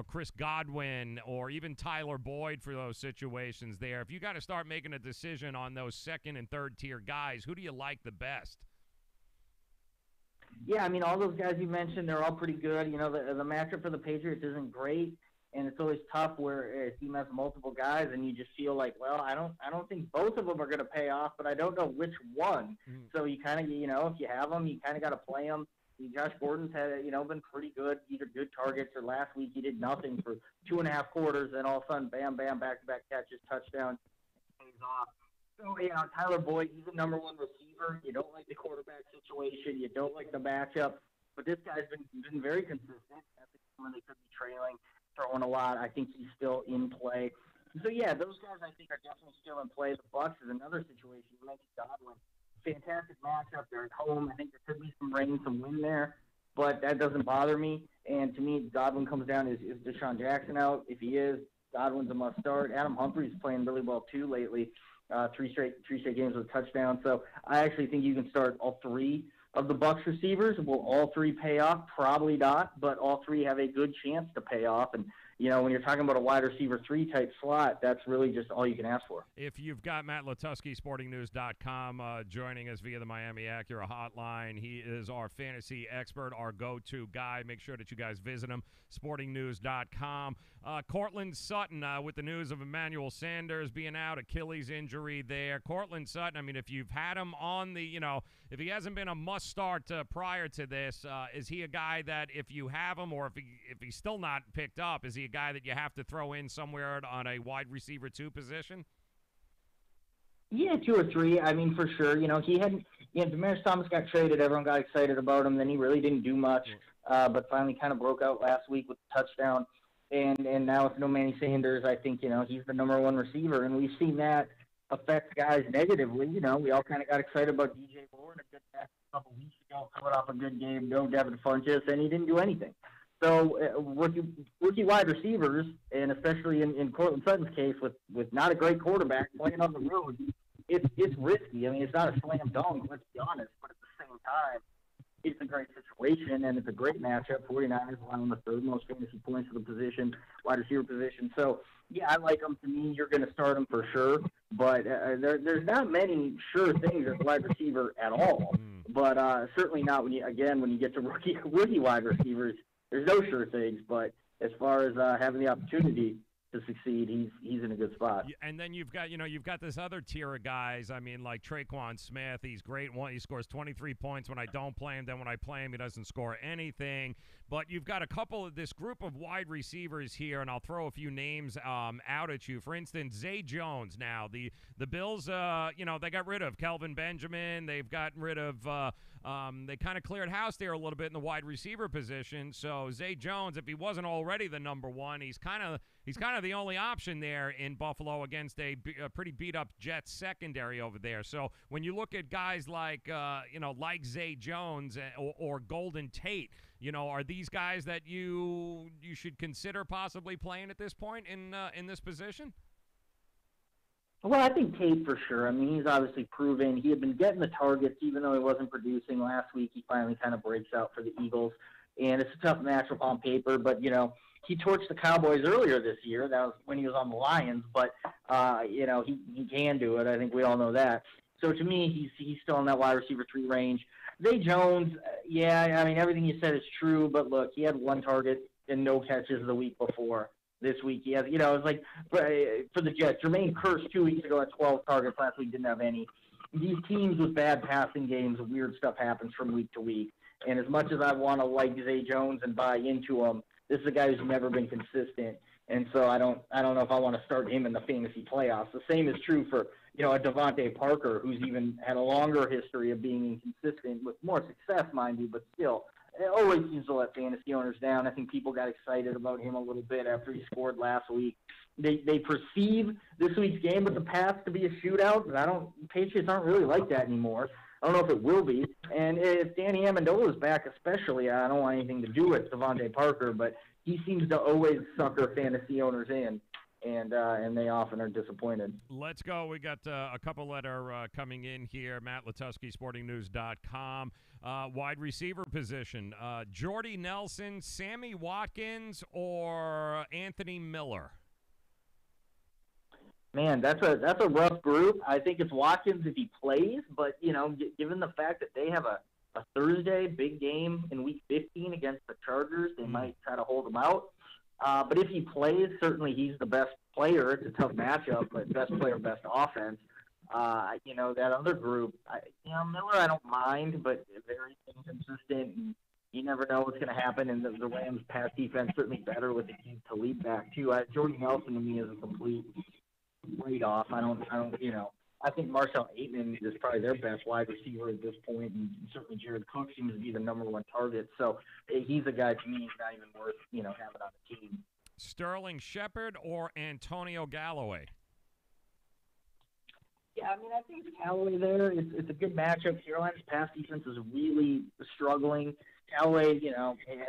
Chris Godwin or even Tyler Boyd for those situations there. If you got to start making a decision on those second and third tier guys, who do you like the best? Yeah, all those guys you mentioned, they're all pretty good. The matchup for the Patriots isn't great, and it's always tough where a team has multiple guys, and you just feel like, well, I don't think both of them are going to pay off, but I don't know which one. So you kind of, if you have them, you kind of got to play them. Josh Gordon's had, been pretty good, either good targets or last week he did nothing for 2.5 quarters, and all of a sudden, bam, bam, back-to-back catches, touchdown, pays off. So, Tyler Boyd, he's the number one receiver. You don't like the quarterback situation. You don't like the matchup. But this guy's been very consistent. At the time when they could be trailing, throwing a lot. I think he's still in play. So, yeah, those guys I think are definitely still in play. The Bucs is another situation. You mentioned Godwin. Fantastic matchup. They're at home. I think there could be some rain, some wind there. But that doesn't bother me. And to me, Godwin comes down. Is Deshaun Jackson out? If he is, Godwin's a must start. Adam Humphries playing really well, too, lately. three straight games with a touchdown. So I actually think you can start all three of the Bucs receivers. Will all three pay off? Probably not, but all three have a good chance to pay off. And when you're talking about a wide receiver 3 type slot, that's really just all you can ask for. If you've got Matt Letusky, sportingnews.com, joining us via the Miami Acura hotline, he is our fantasy expert, our go-to guy. Make sure that you guys visit him, sportingnews.com. Cortland Sutton with the news of Emmanuel Sanders being out, Achilles injury there. Cortland Sutton, I mean, if you've had him on the, if he hasn't been a must-start prior to this, is he a guy that if you have him, or if he's still not picked up, is he a guy that you have to throw in somewhere on a wide receiver 2 position? Yeah, 2 or 3. I mean, for sure. He hadn't. Demaryius Thomas got traded. Everyone got excited about him. Then he really didn't do much, but finally kind of broke out last week with a touchdown. And now with no Manny Sanders, I think he's the number 1 receiver, and we've seen that affect guys negatively. We all kind of got excited about DJ Moore and a good match a couple weeks ago, coming off a good game, no Devin Funchess, and he didn't do anything. So rookie wide receivers, and especially in Cortland Sutton's case, with not a great quarterback playing on the road, it's risky. I mean, it's not a slam dunk, let's be honest, but at the same time, it's a great situation, and it's a great matchup. 49ers allowing the 3rd most fantasy points for the position, wide receiver position. So, yeah, I like him. To me, you're going to start him for sure, but there's not many sure things as wide receiver at all. But certainly not when you get to rookie wide receivers. There's no sure things, but as far as having the opportunity to succeed, he's in a good spot. And then you've got this other tier of guys. I mean, like Traquan Smith, he's great. He scores 23 points when I don't play him. Then when I play him, he doesn't score anything. But you've got a couple of this group of wide receivers here, and I'll throw a few names out at you. For instance, Zay Jones. Now the Bills, they got rid of Kelvin Benjamin. They've gotten rid of. They kind of cleared house there a little bit in the wide receiver position. So Zay Jones, if he wasn't already the number 1, he's kind of the only option there in Buffalo against a pretty beat-up Jets secondary over there. So when you look at guys like like Zay Jones or Golden Tate, are these guys that you should consider possibly playing at this point in this position? Well, I think Tate for sure. I mean, he's obviously proven he had been getting the targets, even though he wasn't producing last week. He finally kind of breaks out for the Eagles, and it's a tough matchup on paper. But he torched the Cowboys earlier this year. That was when he was on the Lions. But he can do it. I think we all know that. So to me, he's still in that wide receiver 3 range. Zay Jones, yeah, I mean everything you said is true. But look, he had 1 target and no catches the week before. This week he has, it's like for the Jets. Jermaine Kearse 2 weeks ago had 12 targets. Last week didn't have any. These teams with bad passing games, weird stuff happens from week to week. And as much as I want to like Zay Jones and buy into him, this is a guy who's never been consistent. And so I don't know if I want to start him in the fantasy playoffs. The same is true for a Devontae Parker, who's even had a longer history of being inconsistent with more success, mind you, but still. It always seems to let fantasy owners down. I think people got excited about him a little bit after he scored last week. They perceive this week's game with the Pats to be a shootout, but Patriots aren't really like that anymore. I don't know if it will be. And if Danny Amendola is back especially, I don't want anything to do with Devontae Parker, but he seems to always sucker fantasy owners in. And they often are disappointed. Let's go. We got a couple that are coming in here. Matt Letusky, sportingnews.com. Wide receiver position. Jordy Nelson, Sammy Watkins, or Anthony Miller? Man, that's a rough group. I think it's Watkins if he plays, but, given the fact that they have a Thursday big game in Week 15 against the Chargers, they might try to hold him out. But if he plays, certainly he's the best player. It's a tough matchup, but best player, best offense. That other group, Miller I don't mind, but very inconsistent. And you never know what's going to happen. And the Rams' pass defense certainly better with the Keith Talib back too. Jordy Nelson to me is a complete write-off. I think Marshall Aitman is probably their best wide receiver at this point, and certainly Jared Cook seems to be the number 1 target. So he's a guy to me who's not even worth having on the team. Sterling Shepard or Antonio Galloway? Yeah, I mean, I think it's Galloway there. It's a good matchup. Carolina's pass defense is really struggling. Galloway,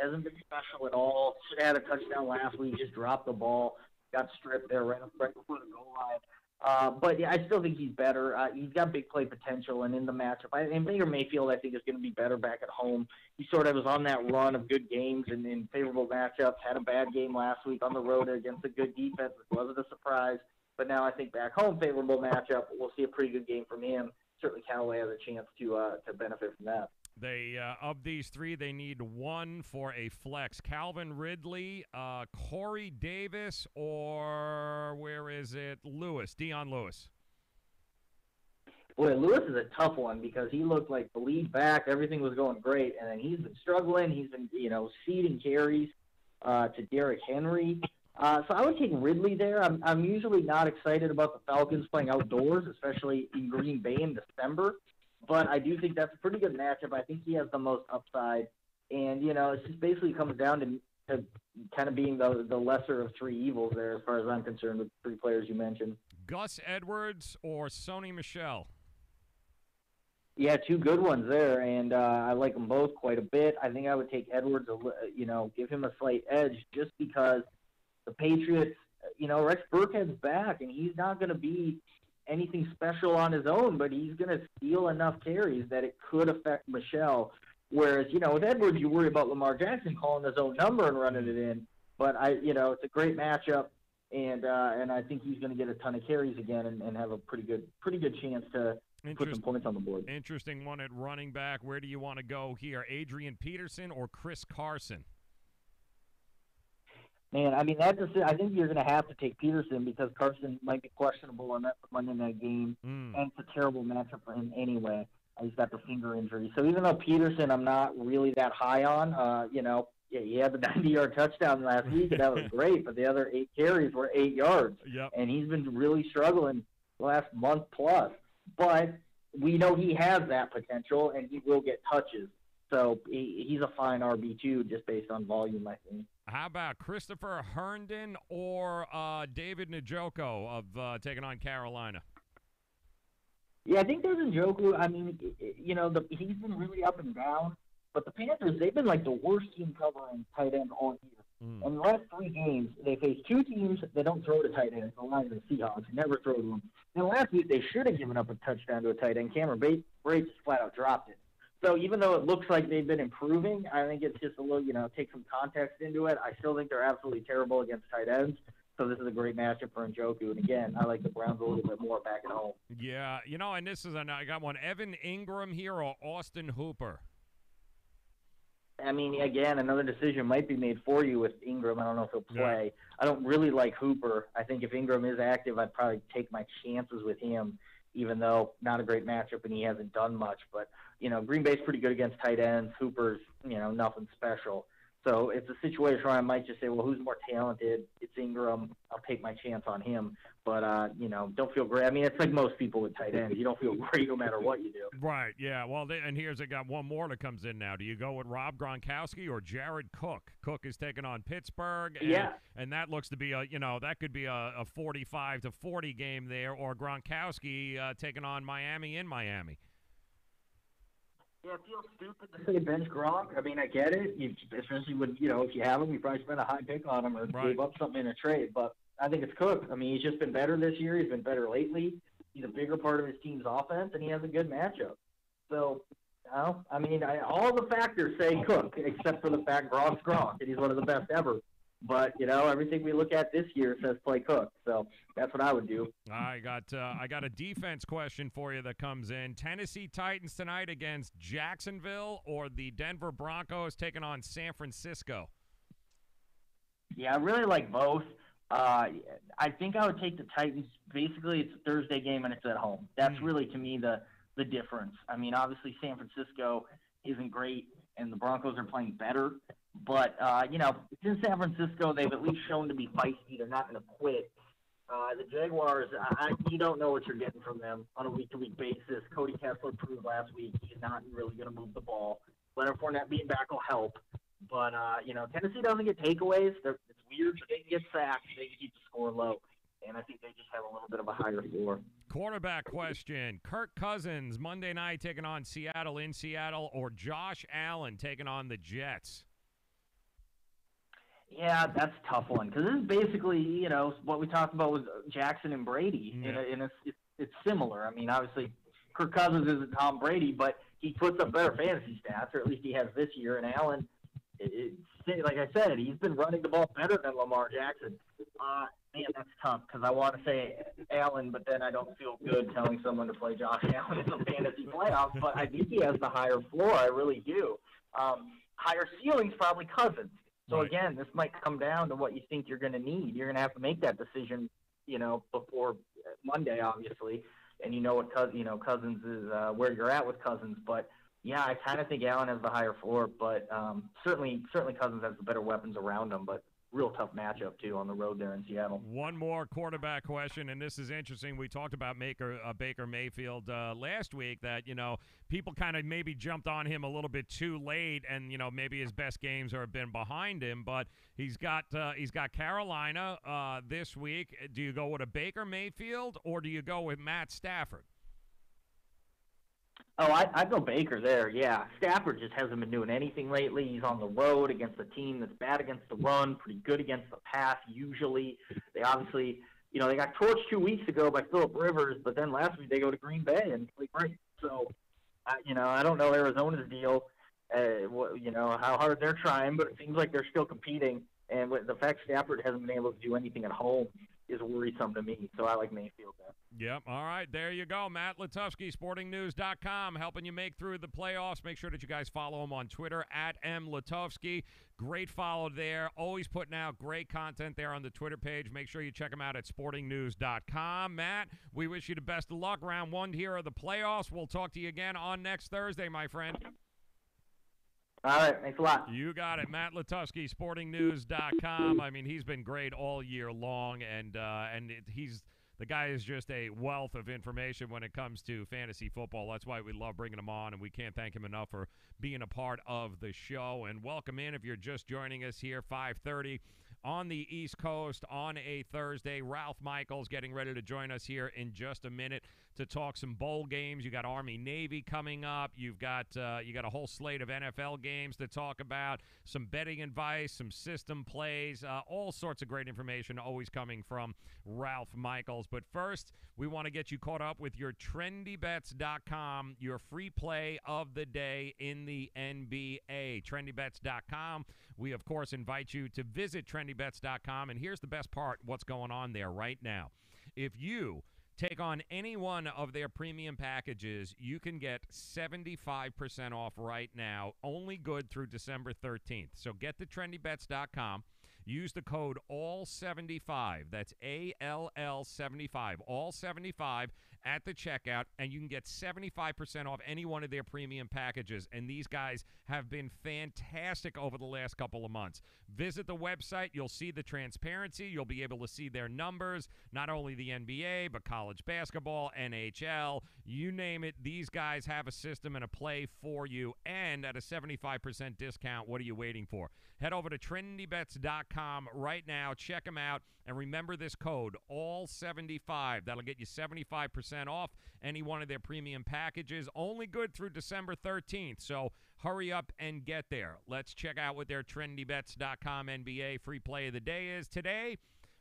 hasn't been special at all. Should have had a touchdown last week. Just dropped the ball. Got stripped there right before the goal line. But yeah, I still think he's better. He's got big play potential, and in the matchup, and Baker Mayfield, I think, is going to be better back at home. He sort of was on that run of good games and in favorable matchups. Had a bad game last week on the road against a good defense, which wasn't a surprise. But now I think back home, favorable matchup, we'll see a pretty good game from him. Certainly, Callaway has a chance to benefit from that. They of these three, they need one for a flex. Calvin Ridley, Corey Davis, or where is it? Dion Lewis. Boy, Lewis is a tough one because he looked like the lead back. Everything was going great, and then he's been struggling. He's been, ceding carries to Derrick Henry. So I would take Ridley there. I'm usually not excited about the Falcons playing outdoors, especially in Green Bay in December. But I do think that's a pretty good matchup. I think he has the most upside. And, it just basically comes down to kind of being the lesser of three evils there as far as I'm concerned with the three players you mentioned. Gus Edwards or Sony Michel? Yeah, two good ones there, and I like them both quite a bit. I think I would take Edwards, give him a slight edge just because the Patriots, Rex Burkhead's back, and he's not going to be anything special on his own, but he's going to steal enough carries that it could affect Michel. Whereas, with Edwards, you worry about Lamar Jackson calling his own number and running it in. But it's a great matchup, and I think he's going to get a ton of carries again and have a pretty good chance to put some points on the board. Interesting one at running back. Where do you want to go here? Adrian Peterson or Chris Carson? Man, I mean, I think you're going to have to take Peterson because Carson might be questionable on that Monday night game, and it's a terrible matchup for him anyway. He's got the finger injury. So even though Peterson I'm not really that high on, he had the 90-yard touchdown last week, and that was great, but the other 8 carries were 8 yards. Yep. And he's been really struggling the last month plus. But we know he has that potential, and he will get touches. So he's a fine RB2 just based on volume, I think. How about Christopher Herndon or David Njoku of taking on Carolina? Yeah, I think there's Njoku. I mean, he's been really up and down. But the Panthers, they've been like the worst team covering tight end all year. In the last 3 games, they faced 2 teams that don't throw to tight ends, the Lions and the Seahawks, never throw to them. And last week, they should have given up a touchdown to a tight end. Cameron Brates just flat out dropped it. So even though it looks like they've been improving, I think it's just a little, take some context into it. I still think they're absolutely terrible against tight ends. So this is a great matchup for Njoku. And again, I like the Browns a little bit more back at home. Yeah, and this is I got one. Evan Ingram here or Austin Hooper? I mean, again, another decision might be made for you with Ingram. I don't know if he'll play. Yeah. I don't really like Hooper. I think if Ingram is active, I'd probably take my chances with him, even though not a great matchup and he hasn't done much. But, Green Bay's pretty good against tight ends. Hooper's, nothing special. So it's a situation where I might just say, well, who's more talented? It's Ingram. I'll take my chance on him. But, don't feel great. I mean, it's like most people with tight ends. You don't feel great no matter what you do. Right, yeah. Well, and here's got one more that comes in now. Do you go with Rob Gronkowski or Jared Cook? Cook is taking on Pittsburgh. And that looks to be that could be a 45-40 game there, or Gronkowski taking on Miami in Miami. Yeah, it feels stupid to say bench Gronk. I mean, I get it. Especially when, if you have him, you probably spent a high pick on him or gave up something in a trade. But I think it's Cook. I mean, he's just been better this year. He's been better lately. He's a bigger part of his team's offense, and he has a good matchup. So, all the factors say Cook, except for the fact Gronk's Gronk, and he's one of the best ever. But, everything we look at this year says play Cook. So that's what I would do. I got a defense question for you that comes in. Tennessee Titans tonight against Jacksonville or the Denver Broncos taking on San Francisco? Yeah, I really like both. I think I would take the Titans. Basically, it's a Thursday game and it's at home. That's really, to me, the difference. I mean, obviously San Francisco isn't great, and the Broncos are playing better. But, it's in San Francisco. They've at least shown to be feisty. They're not going to quit. The Jaguars, you don't know what you're getting from them on a week-to-week basis. Cody Kessler proved last week he's not really going to move the ball. Leonard Fournette being back will help. But, Tennessee doesn't get takeaways. It's weird, but they can get sacked. They can keep the score low. And I think they just have a little bit of a higher floor. Quarterback question. Kirk Cousins, Monday night taking on Seattle in Seattle, or Josh Allen taking on the Jets? Yeah, that's a tough one because this is basically, what we talked about with Jackson and Brady. Yeah. And it's similar. I mean, obviously, Kirk Cousins isn't Tom Brady, but he puts up better fantasy stats, or at least he has this year. And Allen, like I said, he's been running the ball better than Lamar Jackson. Man, that's tough because I want to say Allen, but then I don't feel good telling someone to play Josh Allen in the fantasy playoffs. But I think he has the higher floor. I really do. Higher ceiling's probably Cousins. So, Right. again, this might come down to what you think you're going to need. You're going to have to make that decision, before Monday, obviously. And what Cousins is, where you're at with Cousins. But, yeah, I kind of think Allen has the higher floor. But certainly Cousins has the better weapons around him. But real tough matchup, too, on the road there in Seattle. One more quarterback question, and this is interesting. We talked about Baker Mayfield last week that, people kind of maybe jumped on him a little bit too late, and, maybe his best games have been behind him. But he's got Carolina this week. Do you go with a Baker Mayfield, or do you go with Matt Stafford? Oh, I'd go Baker there, yeah. Stafford just hasn't been doing anything lately. He's on the road against a team that's bad against the run, pretty good against the pass usually. They obviously, they got torched 2 weeks ago by Phillip Rivers, but then last week they go to Green Bay and play great. So, I don't know Arizona's deal, how hard they're trying, but it seems like they're still competing. And with the fact Stafford hasn't been able to do anything at home is worrisome to me. So I like Mayfield there. Yep. All right. There you go. Matt Latufsky, sportingnews.com, helping you make through the playoffs. Make sure that you guys follow him on Twitter, @MLatufsky. Great follow there. Always putting out great content there on the Twitter page. Make sure you check him out at sportingnews.com. Matt, we wish you the best of luck. Round 1 here of the playoffs. We'll talk to you again on next Thursday, my friend. All right, thanks a lot. You got it. Matt Latufsky, sportingnews.com. I mean, he's been great all year long, and the guy is just a wealth of information when it comes to fantasy football. That's why we love bringing him on, and we can't thank him enough for being a part of the show. And welcome in if you're just joining us here, 5:30 on the East Coast on a Thursday. Ralph Michaels getting ready to join us here in just a minute to talk some bowl games. You got Army-Navy coming up. You've got a whole slate of NFL games to talk about, some betting advice, some system plays, all sorts of great information always coming from Ralph Michaels. But first, we want to get you caught up with your trendybets.com, your free play of the day in the NBA. Trendybets.com. We, of course, invite you to visit trendybets.com. And here's the best part, what's going on there right now. If you take on any one of their premium packages, you can get 75% off right now, only good through December 13th. So get to trendybets.com. Use the code ALL75. That's ALL75. ALL75 at the checkout, and you can get 75% off any one of their premium packages. And these guys have been fantastic over the last couple of months. Visit the website. You'll see the transparency. You'll be able to see their numbers, not only the NBA, but college basketball, NHL, you name it. These guys have a system and a play for you, and at a 75% discount. What are you waiting for? Head over to trendybets.com right now. Check them out. And remember this code, ALL75. That'll get you 75% off any one of their premium packages. Only good through December 13th. So hurry up and get there. Let's check out what their trendybets.com NBA free play of the day is today.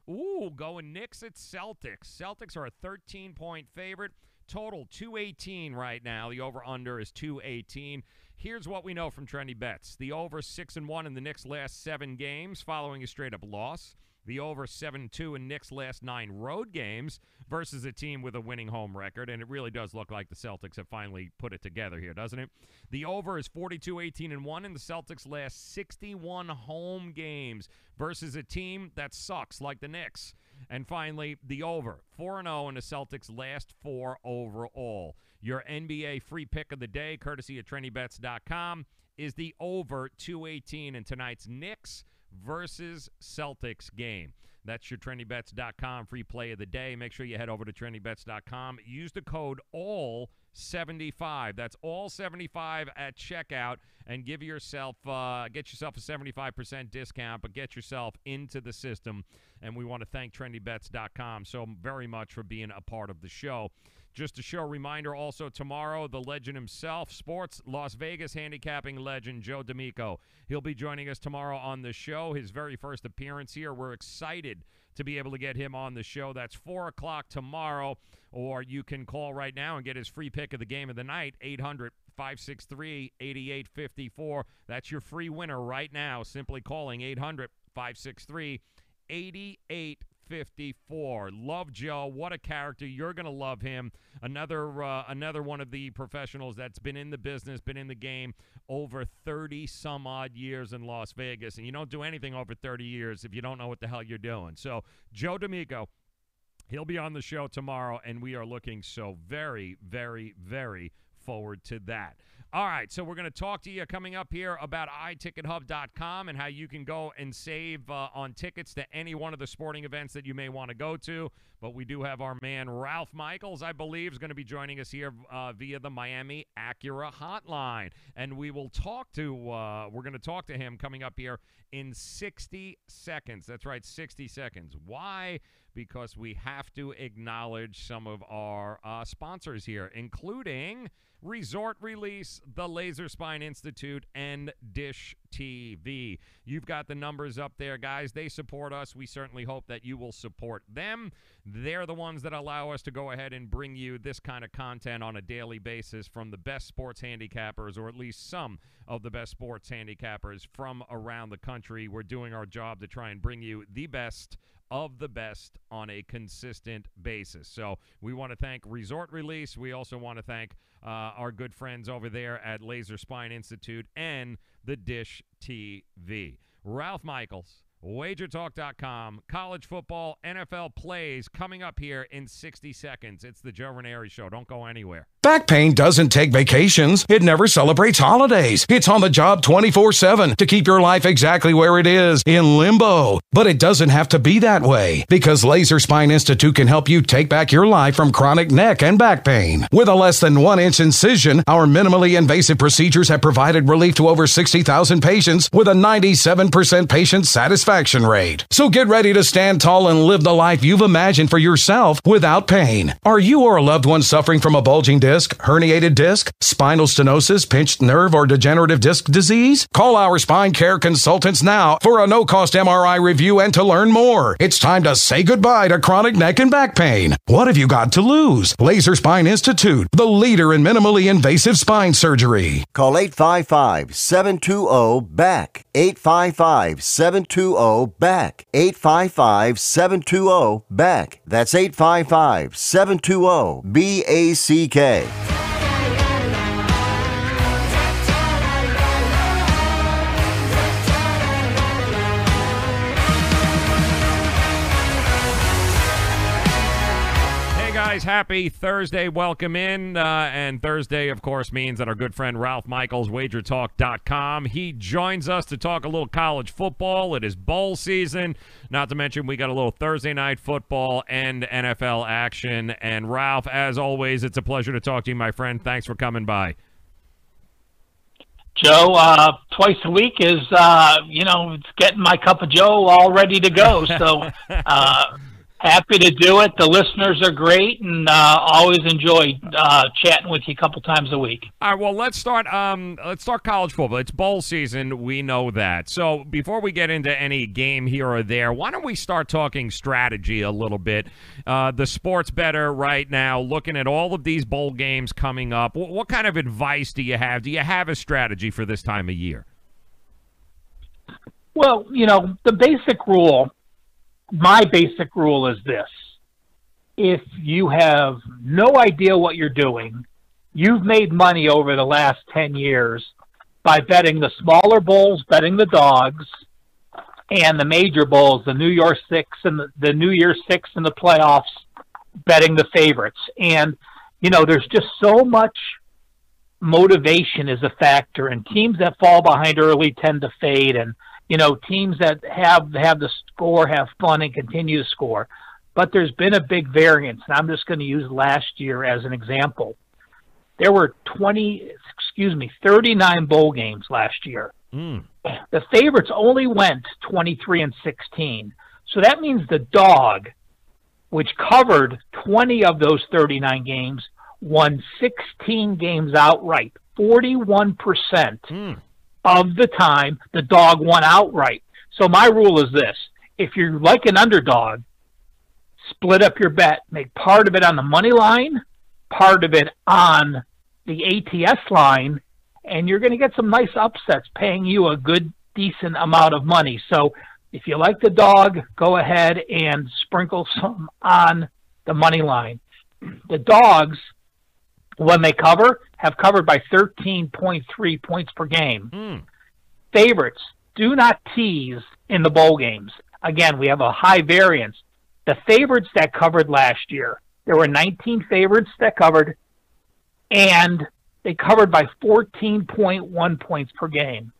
Ooh, going Knicks at Celtics. Celtics are a 13-point favorite. Total 218 right now. The over-under is 218. Here's what we know from Trendy Bets. The over 6-1 in the Knicks' last 7 games following a straight-up loss. The over 7-2 in Knicks' last 9 road games versus a team with a winning home record. And it really does look like the Celtics have finally put it together here, doesn't it? The over is 42-18-1 in the Celtics' last 61 home games versus a team that sucks like the Knicks. And finally, the over, 4-0 in the Celtics' last 4 overall. Your NBA free pick of the day, courtesy of TrendyBets.com, is the over 218 in tonight's Knicks versus Celtics game. That's your TrendyBets.com free play of the day. Make sure you head over to TrendyBets.com. Use the code ALL75. That's ALL75 at checkout, and get yourself a 75% discount, but get yourself into the system. And we want to thank TrendyBets.com so very much for being a part of the show. Just a show reminder also tomorrow, the legend himself, sports Las Vegas handicapping legend Joe D'Amico. He'll be joining us tomorrow on the show, his very first appearance here. We're excited to be able to get him on the show. That's 4 o'clock tomorrow, or you can call right now and get his free pick of the game of the night, 800-563-8854. That's your free winner right now, simply calling 800-563-8854. Love Joe. What a character. You're going to love him. Another one of the professionals that's been in the business, been in the game over 30 some odd years in Las Vegas. And you don't do anything over 30 years if you don't know what the hell you're doing. So Joe D'Amico, he'll be on the show tomorrow, and we are looking so very, very, very forward to that. All right, so we're going to talk to you coming up here about itickethub.com and how you can go and save on tickets to any one of the sporting events that you may want to go to. But we do have our man Ralph Michaels, I believe, is going to be joining us here via the Miami Acura hotline. And we will talk to, we're going to talk to him coming up here in 60 seconds. That's right, 60 seconds. Why? Because we have to acknowledge some of our sponsors here, including Resort Release, the Laser Spine Institute, and Dish TV. You've got the numbers up there, guys. They support us. We certainly hope that you will support them. They're the ones that allow us to go ahead and bring you this kind of content on a daily basis from the best sports handicappers, or at least some of the best sports handicappers from around the country. We're doing our job to try and bring you the best of the best on a consistent basis. So we want to thank Resort Release. We also want to thank our good friends over there at Laser Spine Institute and the Dish TV. Ralph Michaels, WagerTalk.com, college football, NFL plays coming up here in 60 seconds. It's the Joe Raineri Show. Don't go anywhere. Back pain doesn't take vacations. It never celebrates holidays. It's on the job 24/7 to keep your life exactly where it is, in limbo. But it doesn't have to be that way, because Laser Spine Institute can help you take back your life from chronic neck and back pain. With a less than 1-inch incision, our minimally invasive procedures have provided relief to over 60,000 patients with a 97% patient satisfaction rate. So get ready to stand tall and live the life you've imagined for yourself without pain. Are you or a loved one suffering from a bulging disc, herniated disc, spinal stenosis, pinched nerve, or degenerative disc disease? Call our spine care consultants now for a no-cost MRI review and to learn more. It's time to say goodbye to chronic neck and back pain. What have you got to lose? Laser Spine Institute, the leader in minimally invasive spine surgery. Call 855-720-BACK. 855-720-BACK. 855-720-BACK. That's 855-720-BACK. Happy Thursday. Welcome in. And Thursday, of course, means that our good friend Ralph Michaels, WagerTalk.com, he joins us to talk a little college football. It is bowl season. Not to mention, we got a little Thursday night football and NFL action. And Ralph, as always, it's a pleasure to talk to you, my friend. Thanks for coming by. Joe, twice a week is, it's getting my cup of Joe all ready to go. So, happy to do it. The listeners are great, and always enjoy chatting with you a couple times a week. All right, well, let's start college football. It's bowl season. We know that. So before we get into any game here or there, why don't we start talking strategy a little bit? The sports bettor right now, looking at all of these bowl games coming up, what kind of advice do you have? Do you have a strategy for this time of year? Well, the basic rule, my basic rule is this. If you have no idea what you're doing, you've made money over the last 10 years by betting the smaller bowls, betting the dogs, and the major bowls, the New Year's Six and the New Year's Six in the playoffs, betting the favorites. And, there's just so much motivation is a factor, and teams that fall behind early tend to fade, and teams that have the score, have fun, and continue to score. But there's been a big variance, and I'm just going to use last year as an example. There were 39 bowl games last year. The favorites only went 23-16. So that means the dog which covered 20 of those 39 games, won 16 games outright. 41% of the time, the dog won outright. So my rule is this. If you're like an underdog, split up your bet. Make part of it on the money line, part of it on the ATS line, and you're going to get some nice upsets paying you a good, decent amount of money. So if you like the dog, go ahead and sprinkle some on the money line. The dogs, when they cover, have covered by 13.3 points per game. Favorites, do not tease in the bowl games. Again, we have a high variance. The favorites that covered last year, there were 19 favorites that covered, and they covered by 14.1 points per game.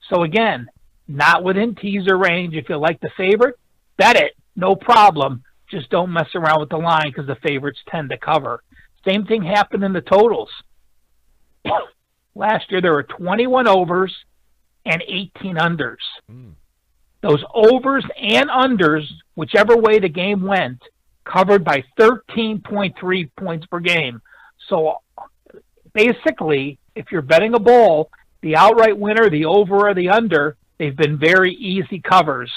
So again, not within teaser range. If you like the favorite, bet it, no problem. Just don't mess around with the line because the favorites tend to cover. Same thing happened in the totals. Last year there were 21 overs and 18 unders. Those overs and unders, whichever way the game went, covered by 13.3 points per game. So basically, if you're betting a bowl, the outright winner, the over or the under, they've been very easy covers.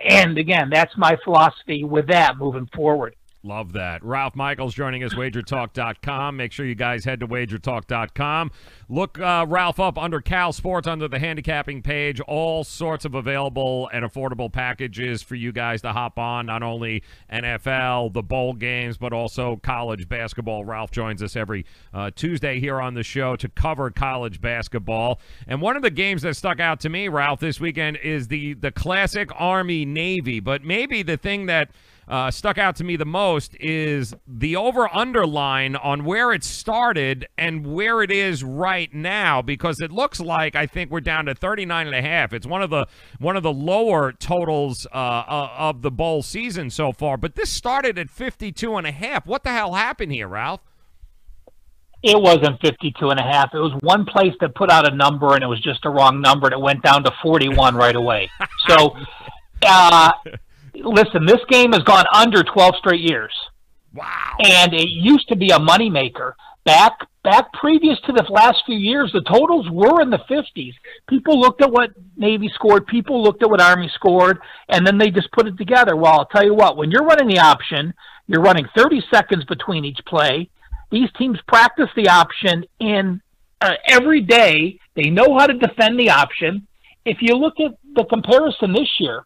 And again, that's my philosophy with that moving forward. Love that. Ralph Michaels joining us, wagertalk.com. Make sure you guys head to wagertalk.com. Look Ralph up under Cal Sports under the handicapping page. All sorts of available and affordable packages for you guys to hop on, not only NFL, the bowl games, but also college basketball. Ralph joins us every Tuesday here on the show to cover college basketball. And one of the games that stuck out to me, Ralph, this weekend is the classic Army-Navy. But maybe the thing that stuck out to me the most is the over-under line on where it started and where it is right now, because it looks like I think we're down to 39.5. It's one of the lower totals of the bowl season so far, but this started at 52.5. What the hell happened here, Ralph? It wasn't 52.5. It was one place that put out a number and it was just a wrong number and it went down to 41 right away. So, listen, this game has gone under 12 straight years. Wow. And it used to be a moneymaker. Back previous to the last few years, the totals were in the 50s. People looked at what Navy scored, people looked at what Army scored, and then they just put it together. Well, I'll tell you what, when you're running the option, you're running 30 seconds between each play. These teams practice the option in every day. They know how to defend the option. If you look at the comparison this year,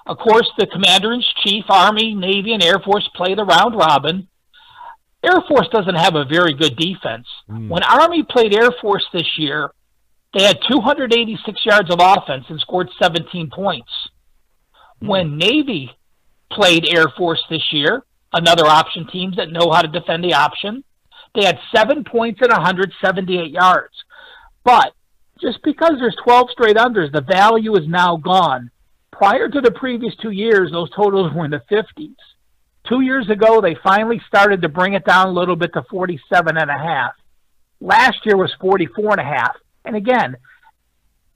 of course, the Commander-in-Chief, Army, Navy, and Air Force play the round robin. Air Force doesn't have a very good defense. When Army played Air Force this year, they had 286 yards of offense and scored 17 points. When Navy played Air Force this year, another option team that know how to defend the option, they had 7 points and 178 yards. But just because there's 12 straight unders, the value is now gone. Prior to the previous 2 years, those totals were in the 50s. 2 years ago, they finally started to bring it down a little bit to 47.5. Last year was 44.5. And again,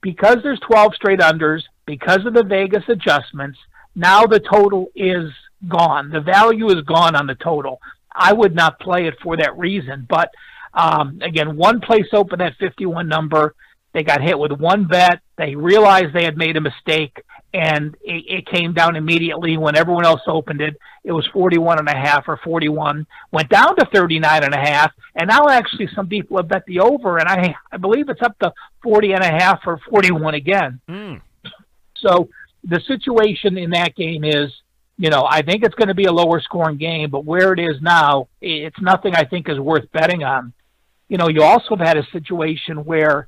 because there's 12 straight unders, because of the Vegas adjustments, now the total is gone. The value is gone on the total. I would not play it for that reason. But again, one place opened that 51 number. They got hit with one bet. They realized they had made a mistake, and it came down immediately when everyone else opened it. It was 41.5 or 41, went down to 39.5, and now actually some people have bet the over, and I believe it's up to 40.5 or 41 again. So the situation in that game is, I think it's going to be a lower scoring game, but where it is now, it's nothing I think is worth betting on. You also have had a situation where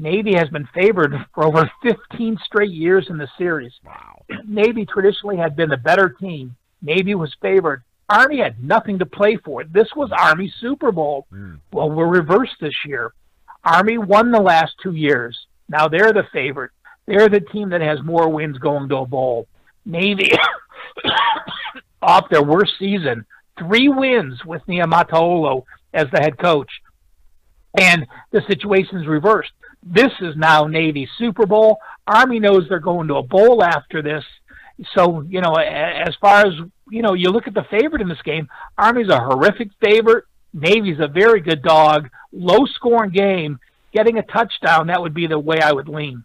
Navy has been favored for over 15 straight years in the series. Wow. Navy traditionally had been the better team. Navy was favored. Army had nothing to play for. This was Army's Super Bowl. Well, we're reversed this year. Army won the last 2 years. Now they're the favorite. They're the team that has more wins going to a bowl. Navy, off their worst season, 3 wins with Niamataolo as the head coach. And the situation's reversed. This is now Navy's Super Bowl. Army knows they're going to a bowl after this. So, as far as, you look at the favorite in this game. Army's a horrific favorite. Navy's a very good dog. Low-scoring game. Getting a touchdown, that would be the way I would lean.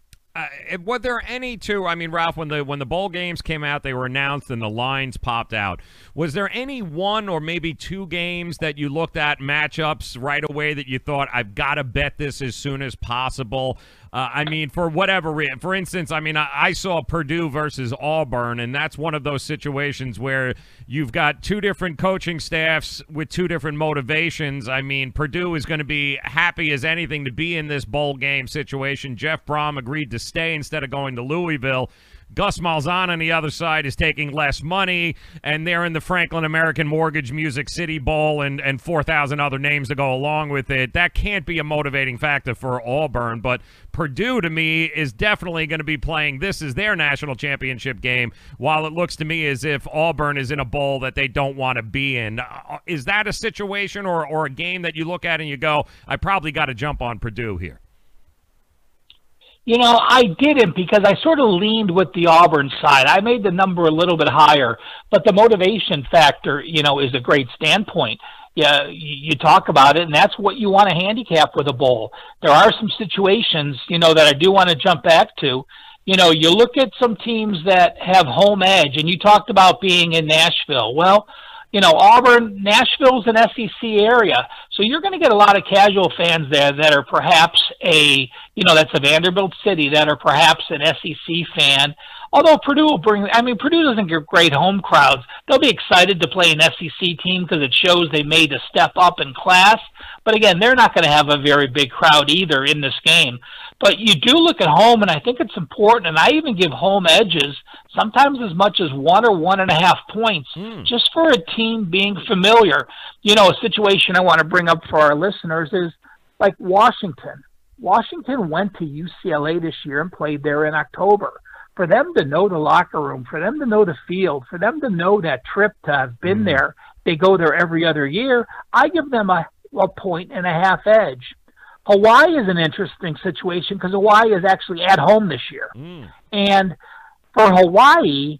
Were there any two? I mean, Ralph, when the bowl games came out, they were announced and the lines popped out. Was there any one or maybe two games that you looked at matchups right away that you thought, I've got to bet this as soon as possible? I mean, for whatever reason. For instance, I mean, I saw Purdue versus Auburn, and that's one of those situations where you've got two different coaching staffs with two different motivations. I mean, Purdue is going to be happy as anything to be in this bowl game situation. Jeff Brom agreed to stay instead of going to Louisville. Gus Malzahn on the other side is taking less money, and they're in the Franklin American Mortgage Music City Bowl and 4,000 other names to go along with it. That can't be a motivating factor for Auburn, but Purdue, to me, is definitely going to be playing. This is their national championship game, while it looks to me as if Auburn is in a bowl that they don't want to be in. Is that a situation or a game that you look at and you go, I probably got to jump on Purdue here? I didn't because I sort of leaned with the Auburn side. I made the number a little bit higher, but the motivation factor, is a great standpoint. Yeah, you talk about it, and that's what you want to handicap with a bowl. There are some situations, that I do want to jump back to. You look at some teams that have home edge, and you talked about being in Nashville. Well, Auburn, Nashville's an SEC area, so you're going to get a lot of casual fans there that are perhaps that's a Vanderbilt city, that are perhaps an SEC fan. Although Purdue Purdue doesn't get great home crowds. They'll be excited to play an SEC team because it shows they made a step up in class. But again, they're not going to have a very big crowd either in this game. But you do look at home, and I think it's important, and I even give home edges, sometimes as much as 1 or 1.5 points, just for a team being familiar. A situation I want to bring up for our listeners is like Washington. Washington went to UCLA this year and played there in October. For them to know the locker room, for them to know the field, for them to know that trip to have been there, they go there every other year, I give them a 1.5 edge. Hawaii is an interesting situation because Hawaii is actually at home this year. And for Hawaii,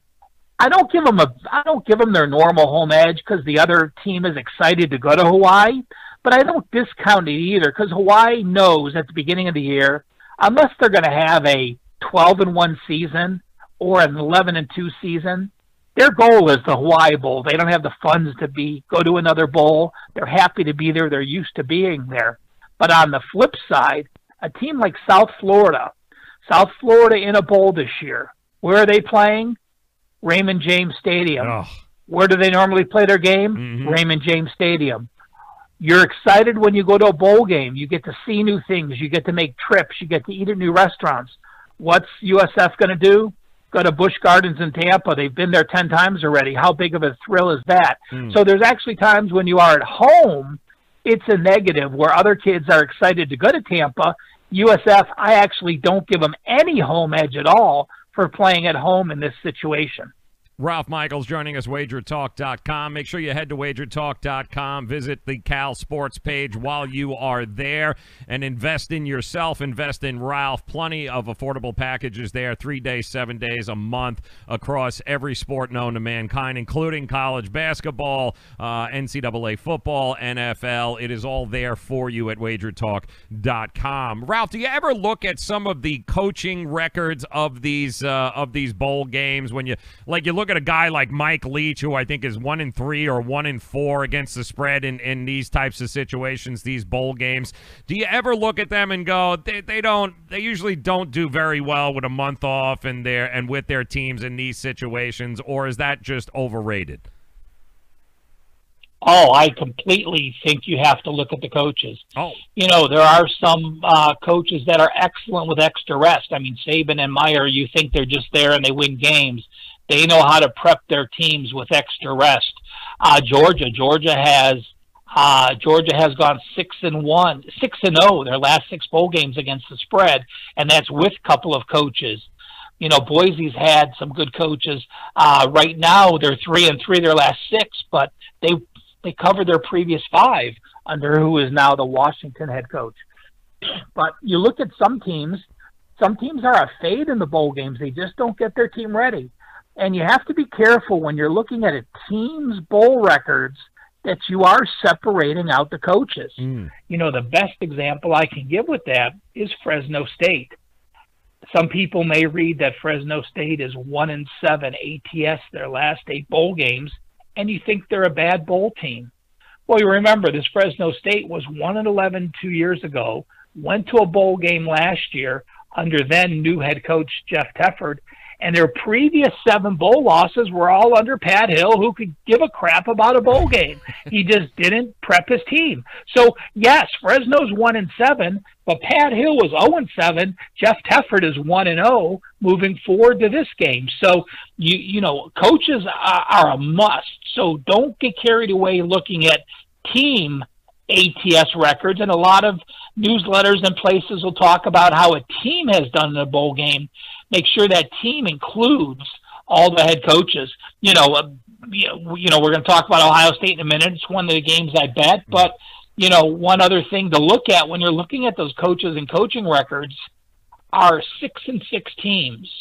I don't give them their normal home edge because the other team is excited to go to Hawaii, but I don't discount it either because Hawaii knows at the beginning of the year, unless they're going to have a 12-1 season or an 11-2 season, their goal is the Hawaii Bowl. They don't have the funds to go to another bowl. They're happy to be there. They're used to being there. But on the flip side, a team like South Florida in a bowl this year, where are they playing? Raymond James Stadium. Oh. Where do they normally play their game? Raymond James Stadium. You're excited when you go to a bowl game. You get to see new things. You get to make trips. You get to eat at new restaurants. What's USF going to do? Go to Busch Gardens in Tampa. They've been there 10 times already. How big of a thrill is that? So there's actually times when you are at home, it's a negative, where other kids are excited to go to Tampa. USF, I actually don't give them any home edge at all for playing at home in this situation. Ralph Michaels joining us, WagerTalk.com. Make sure you head to WagerTalk.com. Visit the Cal Sports page while you are there and invest in yourself. Invest in Ralph. Plenty of affordable packages there, 3 days, 7 days, a month across every sport known to mankind, including college basketball, NCAA football, NFL. It is all there for you at WagerTalk.com. Ralph, do you ever look at some of the coaching records of these bowl games when you look at a guy like Mike Leach, who I think is 1-3 or 1-4 against the spread in these types of situations, these bowl games. Do you ever look at them and go, they usually don't do very well with a month off and with their teams in these situations, or is that just overrated? Oh, I completely think you have to look at the coaches. Oh. There are some coaches that are excellent with extra rest. I mean, Saban and Meyer, you think they're just there and they win games. They know how to prep their teams with extra rest. Georgia has gone 6-0 their last 6 bowl games against the spread, and that's with a couple of coaches. Boise's had some good coaches. Right now they're 3-3 their last 6, but they covered their previous 5 under who is now the Washington head coach. But you look at some teams are a fade in the bowl games. They just don't get their team ready. And you have to be careful when you're looking at a team's bowl records that you are separating out the coaches. You know, the best example I can give with that is Fresno State. Some people may read that Fresno State is 1-7 ATS their last 8 bowl games, and you think they're a bad bowl team. Well, you remember this Fresno State was 1-11 2 years ago, went to a bowl game last year under then new head coach Jeff Tefford, and their previous 7 bowl losses were all under Pat Hill, who could give a crap about a bowl game. He just didn't prep his team. So, yes, Fresno's 1-7, but Pat Hill was 0-7. Jeff Tefford is 1-0 moving forward to this game. So, you know, coaches are a must. So don't get carried away looking at team ATS records, and a lot of newsletters and places will talk about how a team has done in a bowl game. Make sure that team includes all the head coaches. You know, we're going to talk about Ohio State in a minute. It's one of the games I bet. But, you know, one other thing to look at when you're looking at those coaches and coaching records are 6-6 teams.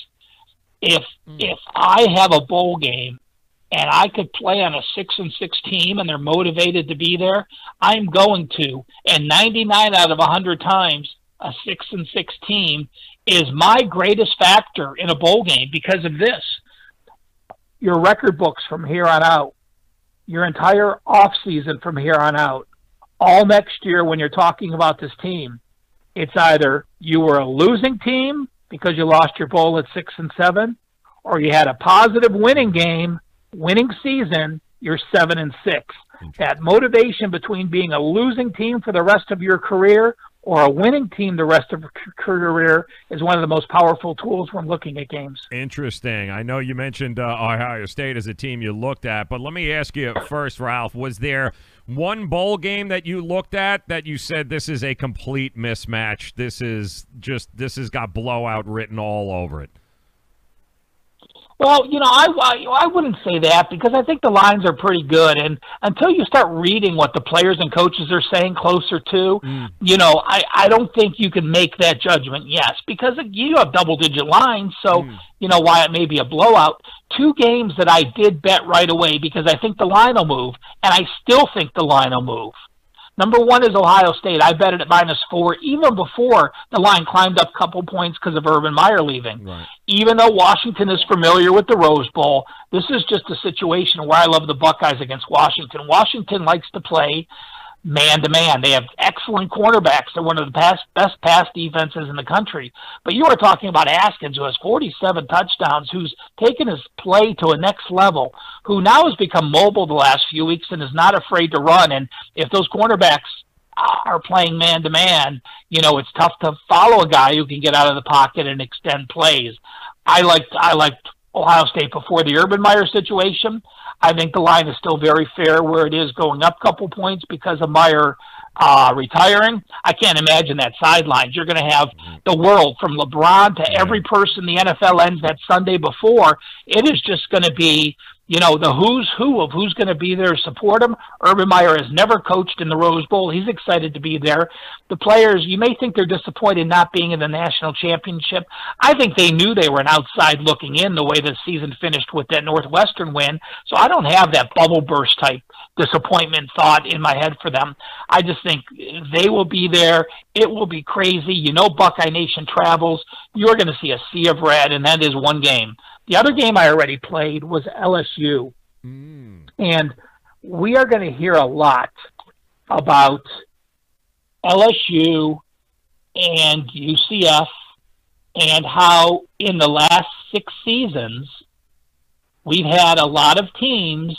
If I have a bowl game and I could play on a 6-6 team and they're motivated to be there, I'm going to. And 99 out of 100 times, a 6-6 team is my greatest factor in a bowl game because of this. Your record books from here on out, your entire offseason from here on out, all next year when you're talking about this team, it's either you were a losing team because you lost your bowl at 6-7, or you had a positive winning game, winning season, you're 7-6. That motivation between being a losing team for the rest of your career or a winning team the rest of your career is one of the most powerful tools when looking at games. Interesting. I know you mentioned Ohio State as a team you looked at, but let me ask you first, Ralph, was there one bowl game that you looked at that you said this is a complete mismatch? This has got blowout written all over it. Well, you know, I wouldn't say that because I think the lines are pretty good. And until you start reading what the players and coaches are saying closer to, you know, I don't think you can make that judgment, yes, because you have double-digit lines, so you know why it may be a blowout. 2 games that I did bet right away because I think the line will move, and I still think the line will move. Number 1 is Ohio State. I bet it at -4 even before the line climbed up a couple points because of Urban Meyer leaving. Right. Even though Washington is familiar with the Rose Bowl, this is just a situation where I love the Buckeyes against Washington. Washington likes to play man-to-man. They have excellent cornerbacks. They're one of the best pass defenses in the country. But you are talking about Askins, who has 47 touchdowns, who's taken his play to a next level, who now has become mobile the last few weeks and is not afraid to run. And if those cornerbacks are playing man-to-man, you know, it's tough to follow a guy who can get out of the pocket and extend plays. I liked Ohio State before the Urban Meyer situation. I think the line is still very fair where it is, going up a couple points because of Meyer retiring. I can't imagine that sidelines. You're going to have the world from LeBron to every person the NFL ends that Sunday before. It is just going to be, you know, the who's who of who's going to be there to support him. Urban Meyer has never coached in the Rose Bowl. He's excited to be there. The players, you may think they're disappointed not being in the national championship. I think they knew they were an outside looking in the way the season finished with that Northwestern win. So I don't have that bubble burst type disappointment thought in my head for them. I just think they will be there. It will be crazy. You know, Buckeye Nation travels. You're going to see a sea of red, and that is one game. The other game I already played was LSU. And we are going to hear a lot about LSU and UCF and how in the last 6 seasons we've had a lot of teams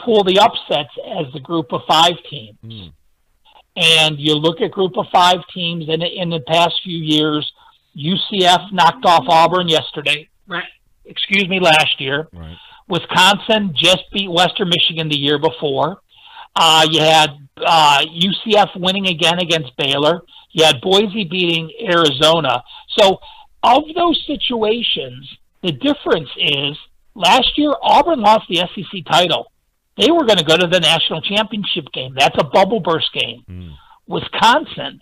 pull the upsets as the group of 5 teams. And you look at group of 5 teams in the past few years, UCF knocked off Auburn last year. Right. Wisconsin just beat Western Michigan the year before. You had UCF winning again against Baylor. You had Boise beating Arizona. So of those situations, the difference is last year Auburn lost the SEC title. They were going to go to the national championship game. That's a bubble burst game. Wisconsin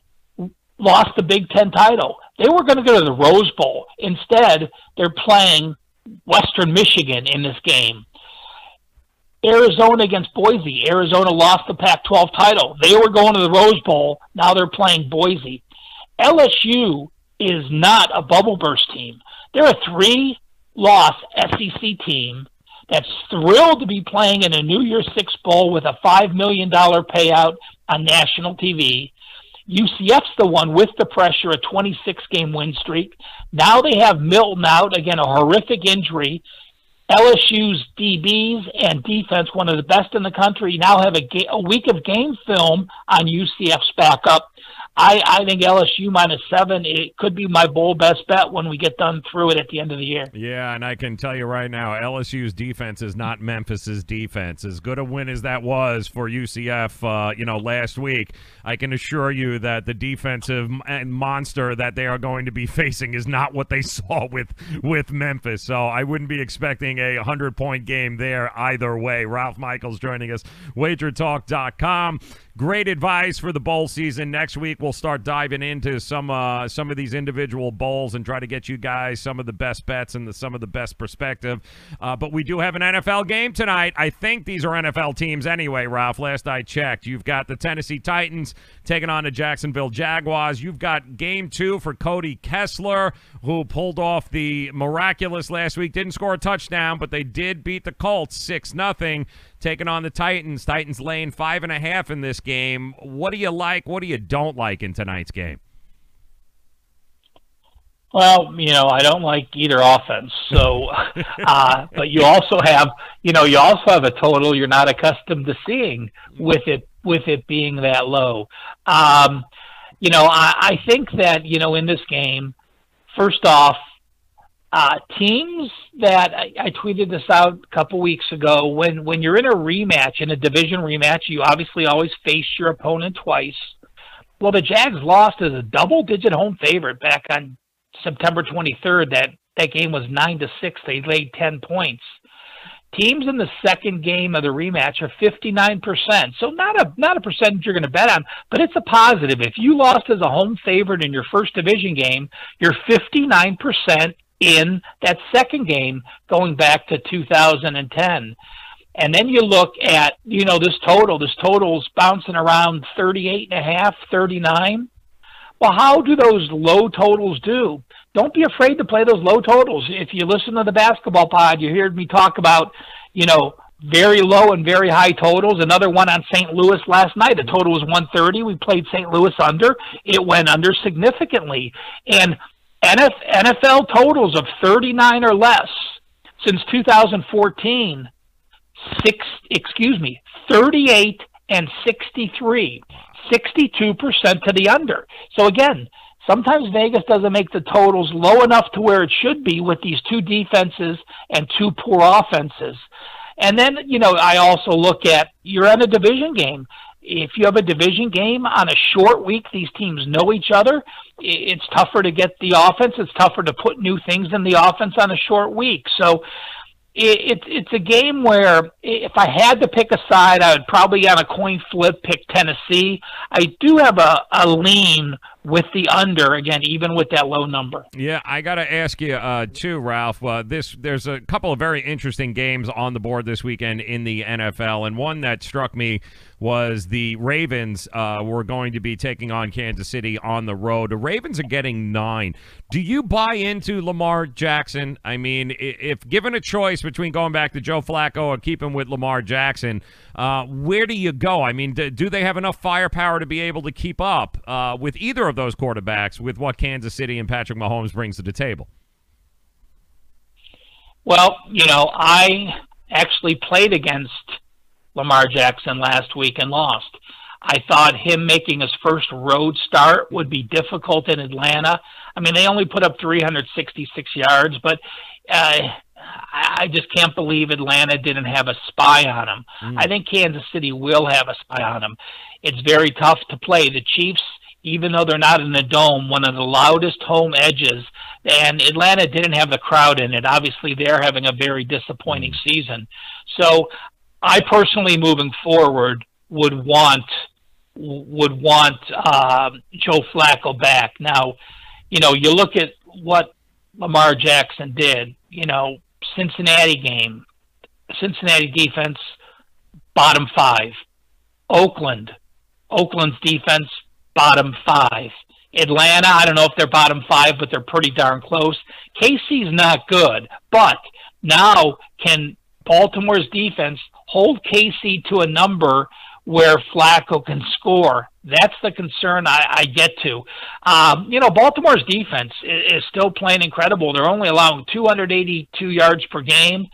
lost the Big Ten title. They were going to go to the Rose Bowl. Instead, they're playing Western Michigan in this game. Arizona against Boise. Arizona lost the Pac-12 title. They were going to the Rose Bowl. Now they're playing Boise. LSU is not a bubble burst team. They're a 3-loss SEC team that's thrilled to be playing in a New Year's Six Bowl with a $5 million payout on national TV. UCF's the one with the pressure, a 26-game win streak. Now they have Milton out, again, a horrific injury. LSU's DBs and defense, one of the best in the country, now have a week of game film on UCF's backup. I think LSU -7, it could be my bowl best bet when we get done through it at the end of the year. Yeah, and I can tell you right now, LSU's defense is not Memphis's defense. As good a win as that was for UCF, last week, I can assure you that the defensive monster that they are going to be facing is not what they saw with Memphis. So I wouldn't be expecting a 100-point game there either way. Ralph Michaels joining us, WagerTalk.com. Great advice for the bowl season. Next week, we'll start diving into some of these individual bowls and try to get you guys some of the best bets and some of the best perspective. But we do have an NFL game tonight. I think these are NFL teams anyway, Ralph. Last I checked, you've got the Tennessee Titans taking on the Jacksonville Jaguars. You've got game 2 for Cody Kessler, who pulled off the miraculous last week. Didn't score a touchdown, but they did beat the Colts 6-0. Taking on the Titans. Titans laying 5.5 in this game. What do you like? What do you don't like in tonight's game? Well, I don't like either offense. So, but you also have a total you're not accustomed to seeing with it being that low. I think that in this game, first off, teams that I tweeted this out a couple weeks ago, when you're in a rematch, in a division rematch, you obviously always face your opponent twice. Well, the Jags lost as a double-digit home favorite back on September 23rd. That game was 9-6. They laid 10 points. Teams in the second game of the rematch are 59%. So not a percentage you're going to bet on, but it's a positive. If you lost as a home favorite in your first division game, you're 59% in that second game going back to 2010. And then you look at, this total's bouncing around 38.5, 39. Well, how do those low totals do? Don't be afraid to play those low totals. If you listen to the basketball pod, you heard me talk about, very low and very high totals. Another one on St. Louis last night. The total was 130. We played St. Louis under. It went under significantly. And NFL totals of 39 or less since 2014, 38 and 63, 62% to the under. So again, sometimes Vegas doesn't make the totals low enough to where it should be with these two defenses and two poor offenses. And then, I also look at, you're in a division game. If you have a division game on a short week, these teams know each other. It's tougher to get the offense. It's tougher to put new things in the offense on a short week. So it's a game where if I had to pick a side, I would probably on a coin flip pick Tennessee. I do have a lean with the under, again, even with that low number. Yeah, I got to ask you, too, Ralph, there's a couple of very interesting games on the board this weekend in the NFL, and one that struck me was the Ravens were going to be taking on Kansas City on the road. The Ravens are getting 9. Do you buy into Lamar Jackson? I mean, if given a choice between going back to Joe Flacco or keeping with Lamar Jackson, where do you go? I mean, do they have enough firepower to be able to keep up with either of those quarterbacks with what Kansas City and Patrick Mahomes brings to the table? Well, I actually played against Lamar Jackson last week and lost. I thought him making his first road start would be difficult in Atlanta. I mean, they only put up 366 yards, but I just can't believe Atlanta didn't have a spy on him. I think Kansas City will have a spy on him. It's very tough to play. The Chiefs, even though they're not in the dome, one of the loudest home edges, and Atlanta didn't have the crowd in it. Obviously, they're having a very disappointing season. So I personally, moving forward, would want Joe Flacco back. Now, you look at what Lamar Jackson did, Cincinnati game. Cincinnati defense, bottom 5. Oakland's defense, bottom 5. Atlanta, I don't know if they're bottom 5, but they're pretty darn close. KC's not good, but now can Baltimore's defense hold KC to a number where Flacco can score? That's the concern I get to. Baltimore's defense is still playing incredible. They're only allowing 282 yards per game.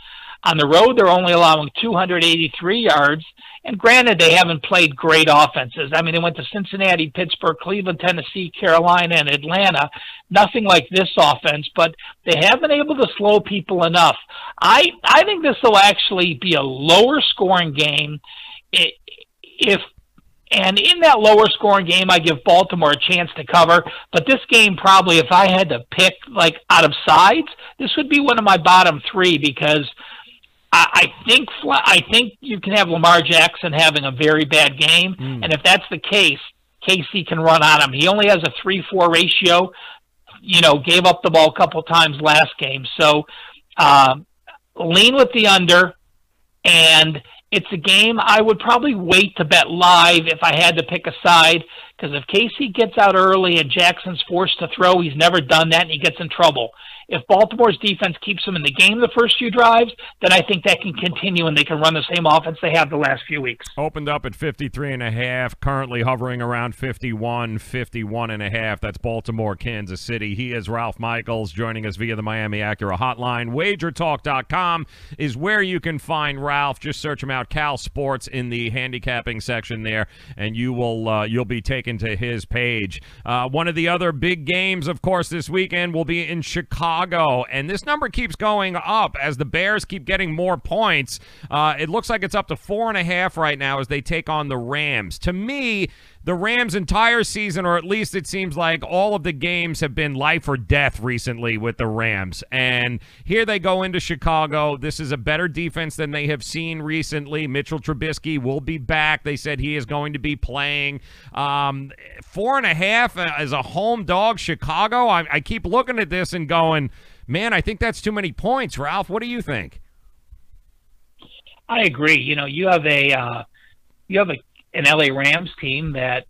On the road, they're only allowing 283 yards. And granted, they haven't played great offenses. I mean, they went to Cincinnati, Pittsburgh, Cleveland, Tennessee, Carolina, and Atlanta. Nothing like this offense, but they have been able to slow people enough. I think this will actually be a lower scoring game. And in that lower scoring game, I give Baltimore a chance to cover. But this game, probably, if I had to pick like out of sides, this would be one of my bottom 3 because I think you can have Lamar Jackson having a very bad game, and if that's the case, KC can run on him. He only has a 3-4 ratio. Gave up the ball a couple times last game, so lean with the under. And it's a game I would probably wait to bet live if I had to pick a side, because if KC gets out early and Jackson's forced to throw, he's never done that and he gets in trouble. If Baltimore's defense keeps them in the game the first few drives, then I think that can continue and they can run the same offense they have the last few weeks. Opened up at 53.5, currently hovering around 51.5. That's Baltimore, Kansas City. He is Ralph Michaels, joining us via the Miami Acura hotline. WagerTalk.com is where you can find Ralph. Just search him out, Cal Sports, in the handicapping section there, and you'll be taken to his page. One of the other big games, of course, this weekend will be in Chicago, and this number keeps going up as the Bears keep getting more points. It looks like it's up to 4.5 right now as they take on the Rams. To me, the Rams' entire season, or at least it seems like all of the games, have been life or death recently with the Rams. And here they go into Chicago. This is a better defense than they have seen recently. Mitchell Trubisky will be back. They said he is going to be playing. 4.5 as a home dog, Chicago. I keep looking at this and going, man, I think that's too many points. Ralph, what do you think? I agree. You have an LA Rams team that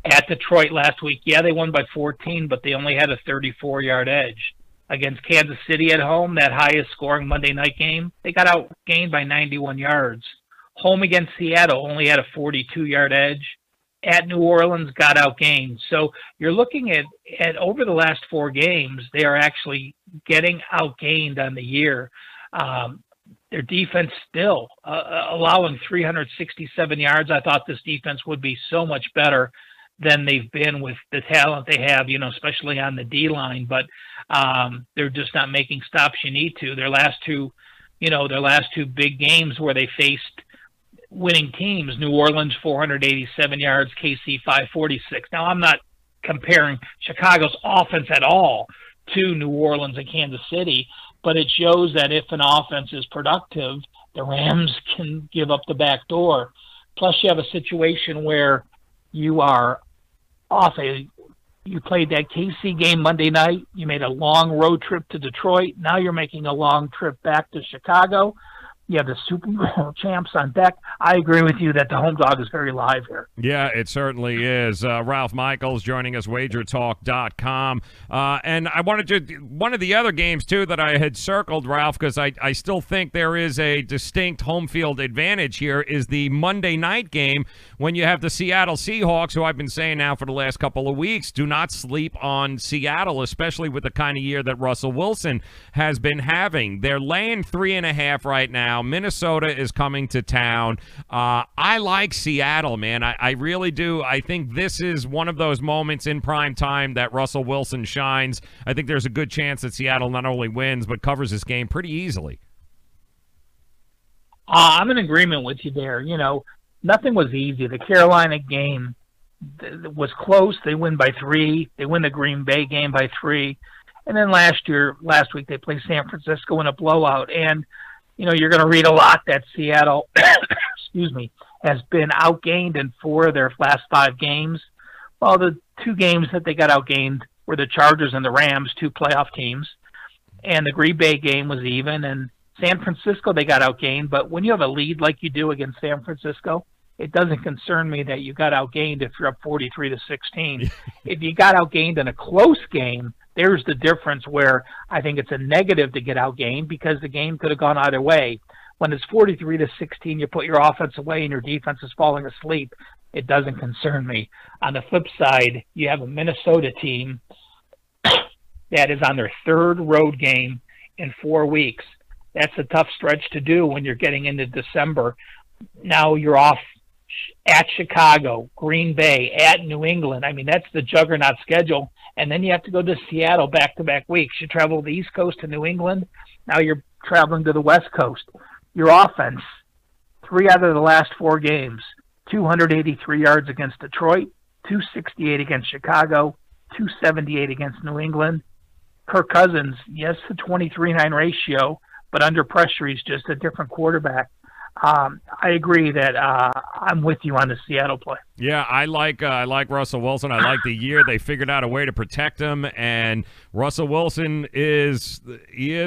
at Detroit last week, they won by 14, but they only had a 34-yard edge. Against Kansas City at home, that highest scoring Monday night game, they got outgained by 91 yards. Home against Seattle only had a 42-yard edge. At New Orleans, got outgained. So you're looking at over the last 4 games, they are actually getting outgained on the year. Their defense still allowing 367 yards. I thought this defense would be so much better than they've been with the talent they have, especially on the D-line. But they're just not making stops you need to. Their last two big games where they faced winning teams, New Orleans 487 yards, KC 546. Now, I'm not comparing Chicago's offense at all to New Orleans and Kansas City, but it shows that if an offense is productive, the Rams can give up the back door. Plus, you have a situation where you are off you played that KC game Monday night. You made a long road trip to Detroit. Now you're making a long trip back to Chicago. You have the Super Bowl champs on deck. I agree with you that the home dog is very live here. Yeah, it certainly is. Ralph Michaels joining us, WagerTalk.com. And I wanted to, one of the other games, too, that I had circled, Ralph, because I still think there is a distinct home field advantage here, is the Monday night game when you have the Seattle Seahawks, who I've been saying now for the last couple of weeks, do not sleep on Seattle, especially with the kind of year that Russell Wilson has been having. They're laying 3.5 right now. Minnesota is coming to town. I like Seattle, man. I really do. I think this is one of those moments in prime time that Russell Wilson shines. I think there's a good chance that Seattle not only wins but covers this game pretty easily. I'm in agreement with you there. Nothing was easy. The Carolina game was close. They win by 3. They win the Green Bay game by 3. And then last week, they played San Francisco in a blowout. And you're going to read a lot that Seattle, has been outgained in 4 of their last 5 games. Well, the 2 games that they got outgained were the Chargers and the Rams, 2 playoff teams. And the Green Bay game was even. And San Francisco, they got outgained, but when you have a lead like you do against San Francisco, it doesn't concern me that you got outgained if you're up 43-16. If you got outgained in a close game, there's the difference where I think it's a negative to get outgained because the game could have gone either way. When it's 43-16, you put your offense away and your defense is falling asleep. It doesn't concern me. On the flip side, you have a Minnesota team that is on their third road game in 4 weeks. That's a tough stretch to do when you're getting into December. Now you're off at Chicago, Green Bay, at New England. I mean, that's the juggernaut schedule. And then you have to go to Seattle back-to-back weeks. You travel the East Coast to New England. Now you're traveling to the West Coast. Your offense, 3 out of the last 4 games, 283 yards against Detroit, 268 against Chicago, 278 against New England. Kirk Cousins, yes, the 23-9 ratio, but under pressure, he's just a different quarterback. I agree that I'm with you on the Seattle play. Yeah, I like Russell Wilson. I like the year they figured out a way to protect him, and Russell Wilson is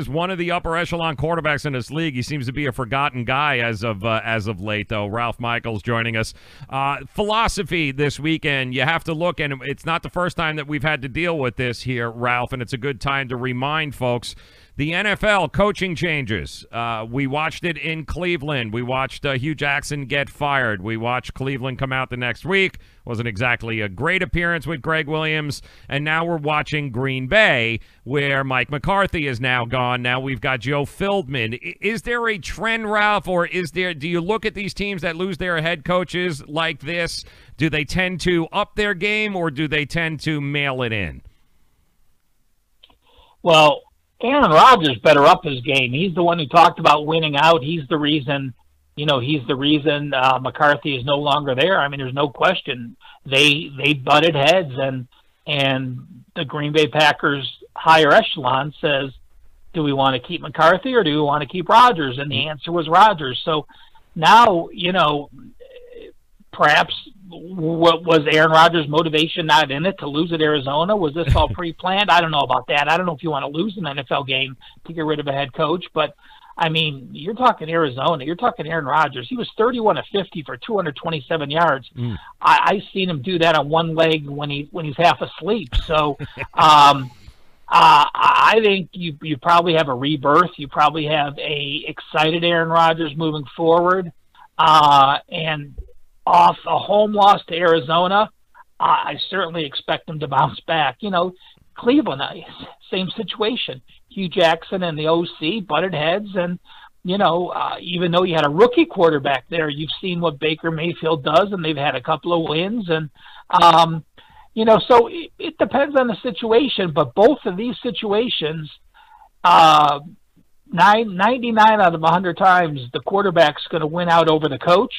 one of the upper echelon quarterbacks in this league. He seems to be a forgotten guy as of late, though. Ralph Michaels joining us. Philosophy this weekend. You have to look, and it's not the first time that we've had to deal with this here, Ralph, and it's a good time to remind folks. The NFL coaching changes. We watched it in Cleveland. We watched Hugh Jackson get fired. We watched Cleveland come out the next week. Wasn't exactly a great appearance with Greg Williams. And now we're watching Green Bay, where Mike McCarthy is now gone. Now we've got Joe Philbin. Is there a trend, Ralph, or do you look at these teams that lose their head coaches like this? Do they tend to up their game, or do they tend to mail it in? Well, Aaron Rodgers better up his game. He's the one who talked about winning out. He's the reason McCarthy is no longer there. I mean, there's no question. They butted heads, and the Green Bay Packers higher echelon says, do we want to keep McCarthy or do we want to keep Rodgers? And the answer was Rodgers. So now, perhaps what was Aaron Rodgers' motivation not in it to lose at Arizona? Was this all pre-planned? I don't know about that. I don't know if you want to lose an NFL game to get rid of a head coach, but I mean, you're talking Arizona. You're talking Aaron Rodgers. He was 31 of 50 for 227 yards. I've seen him do that on one leg when he's half asleep. So I think you probably have a rebirth. You probably have a excited Aaron Rodgers moving forward, and off a home loss to Arizona, I certainly expect them to bounce back. Cleveland, same situation. Hugh Jackson and the OC butted heads, and, even though you had a rookie quarterback there, you've seen what Baker Mayfield does, and they've had a couple of wins. And, so it depends on the situation, but both of these situations, 99 out of 100 times, the quarterback's going to win out over the coach.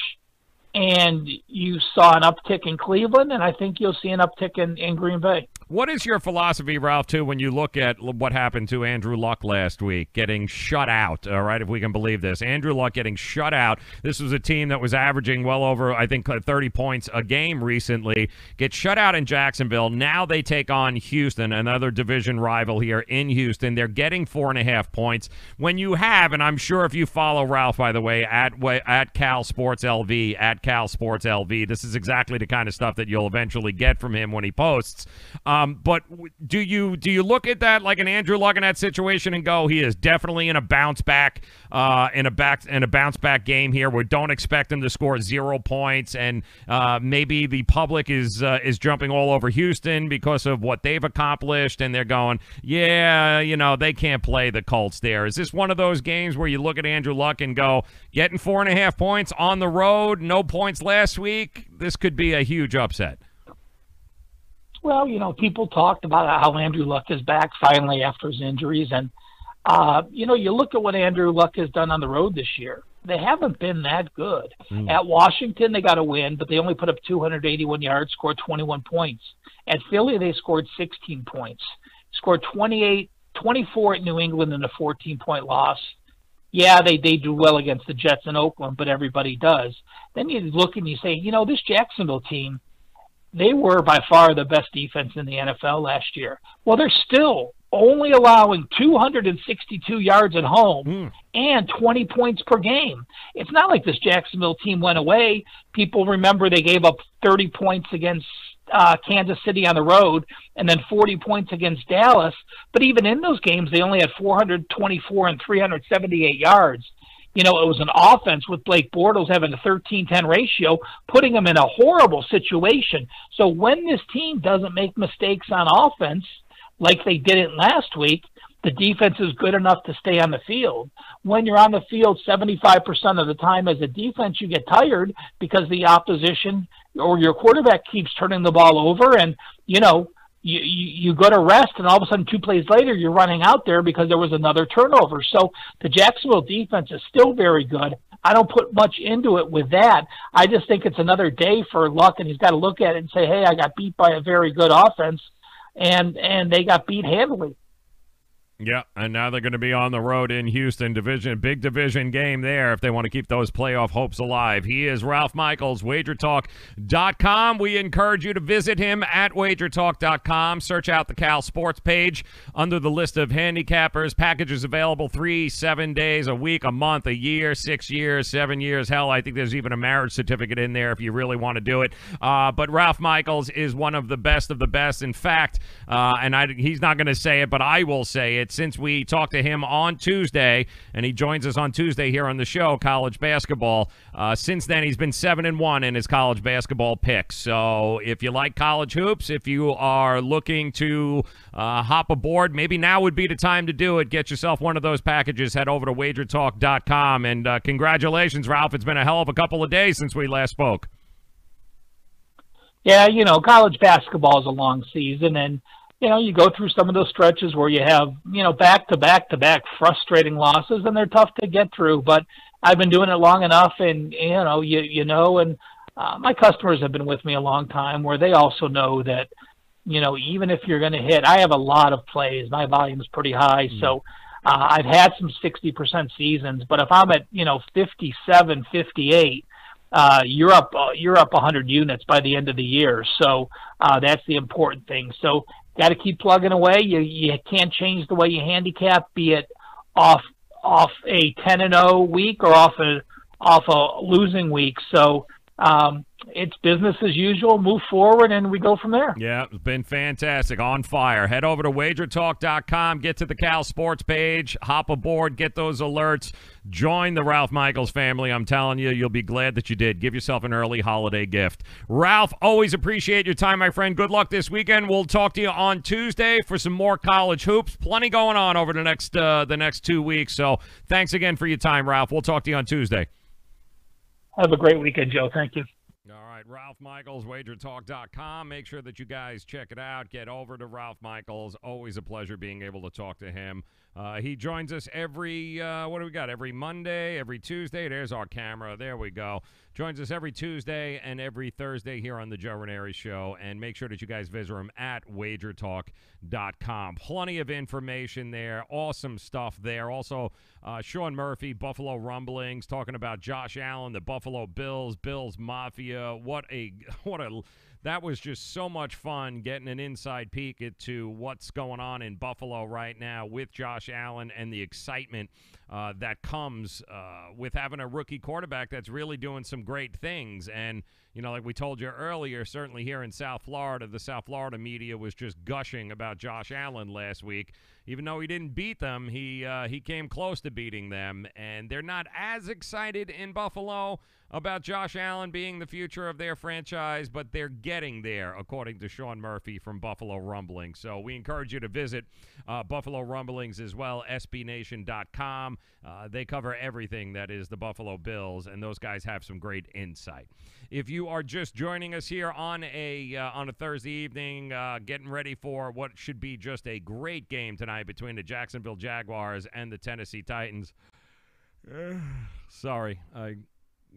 And you saw an uptick in Cleveland, and I think you'll see an uptick in Green Bay. What is your philosophy, Ralph, too, when you look at what happened to Andrew Luck last week, getting shut out, all right, if we can believe this? Andrew Luck getting shut out. This was a team that was averaging well over, I think, 30 points a game recently. Get shut out in Jacksonville. Now they take on Houston, another division rival here in Houston. They're getting 4.5 points. When you have, and I'm sure if you follow Ralph, by the way, at Cal Sports LV, at Cal Sports LV, this is exactly the kind of stuff that you'll eventually get from him when he posts. But do you look at that like an Andrew Luck in that situation and go, he is definitely in a bounce back game here. We don't expect him to score 0 points, and maybe the public is jumping all over Houston because of what they've accomplished, and they're going, they can't play the Colts there. Is this one of those games where you look at Andrew Luck and go, getting 4.5 points on the road, no points last week? This could be a huge upset. Well, people talked about how Andrew Luck is back finally after his injuries. And, you look at what Andrew Luck has done on the road this year. They haven't been that good. At Washington, they got a win, but they only put up 281 yards, scored 21 points. At Philly, they scored 16 points. Scored 24 at New England in a 14-point loss. Yeah, they do well against the Jets in Oakland, but everybody does. Then you look and you say, this Jacksonville team, they were by far the best defense in the NFL last year. Well, they're still only allowing 262 yards at home and 20 points per game. It's not like this Jacksonville team went away. People remember they gave up 30 points against Kansas City on the road and then 40 points against Dallas. But even in those games, they only had 424 and 378 yards. You know, it was an offense with Blake Bortles having a 13-10 ratio, putting them in a horrible situation. So when this team doesn't make mistakes on offense, like they didn't last week, the defense is good enough to stay on the field. When you're on the field 75% of the time as a defense, you get tired because the opposition or your quarterback keeps turning the ball over, and, you know, you go to rest, and all of a sudden 2 plays later you're running out there because there was another turnover. So the Jacksonville defense is still very good. I don't put much into it with that. I just think it's another day for Luck, and he's got to look at it and say, hey, I got beat by a very good offense, and they got beat handily. Yeah, and now they're going to be on the road in Houston. Big division game there if they want to keep those playoff hopes alive. He is Ralph Michaels, WagerTalk.com. We encourage you to visit him at WagerTalk.com. Search out the Cal Sports page under the list of handicappers. Packages available 3, 7 days, a week, a month, a year, 6 years, 7 years. Hell, I think there's even a marriage certificate in there if you really want to do it. But Ralph Michaels is one of the best of the best. In fact, he's not going to say it, but I will say it. Since we talked to him on Tuesday, and he joins us on Tuesday here on the show, college basketball. Since then, he's been 7-1 in his college basketball picks. So if you like college hoops, if you are looking to hop aboard, maybe now would be the time to do it. Get yourself one of those packages. Head over to WagerTalk.com. And congratulations, Ralph. It's been a hell of a couple of days since we last spoke. Yeah, you know, college basketball is a long season, and you know, you go through some of those stretches where you have, you know, back-to-back frustrating losses, and they're tough to get through. But I've been doing it long enough, and, you know, and my customers have been with me a long time where they also know that, you know, even if you're going to hit, I have a lot of plays. My volume is pretty high, so I've had some 60% seasons. But if I'm at, you know, 57, 58, you're up 100 units by the end of the year. So that's the important thing. So got to keep plugging away. You can't change the way you handicap, be it off a 10-0 week or off a losing week. So it's business as usual. Move forward, and we go from there. Yeah, it's been fantastic. On fire. Head over to WagerTalk.com. Get to the Cal Sports page. Hop aboard. Get those alerts. Join the Ralph Michaels family. I'm telling you, you'll be glad that you did. Give yourself an early holiday gift. Ralph, always appreciate your time, my friend. Good luck this weekend. We'll talk to you on Tuesday for some more college hoops. Plenty going on over the next 2 weeks. So thanks again for your time, Ralph. We'll talk to you on Tuesday. Have a great weekend, Joe. Thank you. All right, Ralph Michaels, WagerTalk.com. Make sure that you guys check it out. Get over to Ralph Michaels. Always a pleasure being able to talk to him. He joins us every, what do we got? Every Monday, every Tuesday. There's our camera. There we go. Joins us every Tuesday and every Thursday here on the Joe Raineri Show. And make sure that you guys visit him at WagerTalk.com. Plenty of information there. Awesome stuff there. Also, Sean Murphy, Buffalo Rumblings, talking about Josh Allen, the Buffalo Bills, Bills Mafia. That was just so much fun getting an inside peek into what's going on in Buffalo right now with Josh Allen and the excitement that comes with having a rookie quarterback that's really doing some great things. And, you know, like we told you earlier, certainly here in South Florida, the South Florida media was just gushing about Josh Allen last week. Even though he didn't beat them, he came close to beating them. And they're not as excited in Buffalo about Josh Allen being the future of their franchise, but they're getting there, according to Sean Murphy from Buffalo Rumblings. So we encourage you to visit Buffalo Rumblings as well, SBNation.com. They cover everything that is the Buffalo Bills, and those guys have some great insight. If you are just joining us here on a Thursday evening, getting ready for what should be just a great game tonight between the Jacksonville Jaguars and the Tennessee Titans. Sorry, I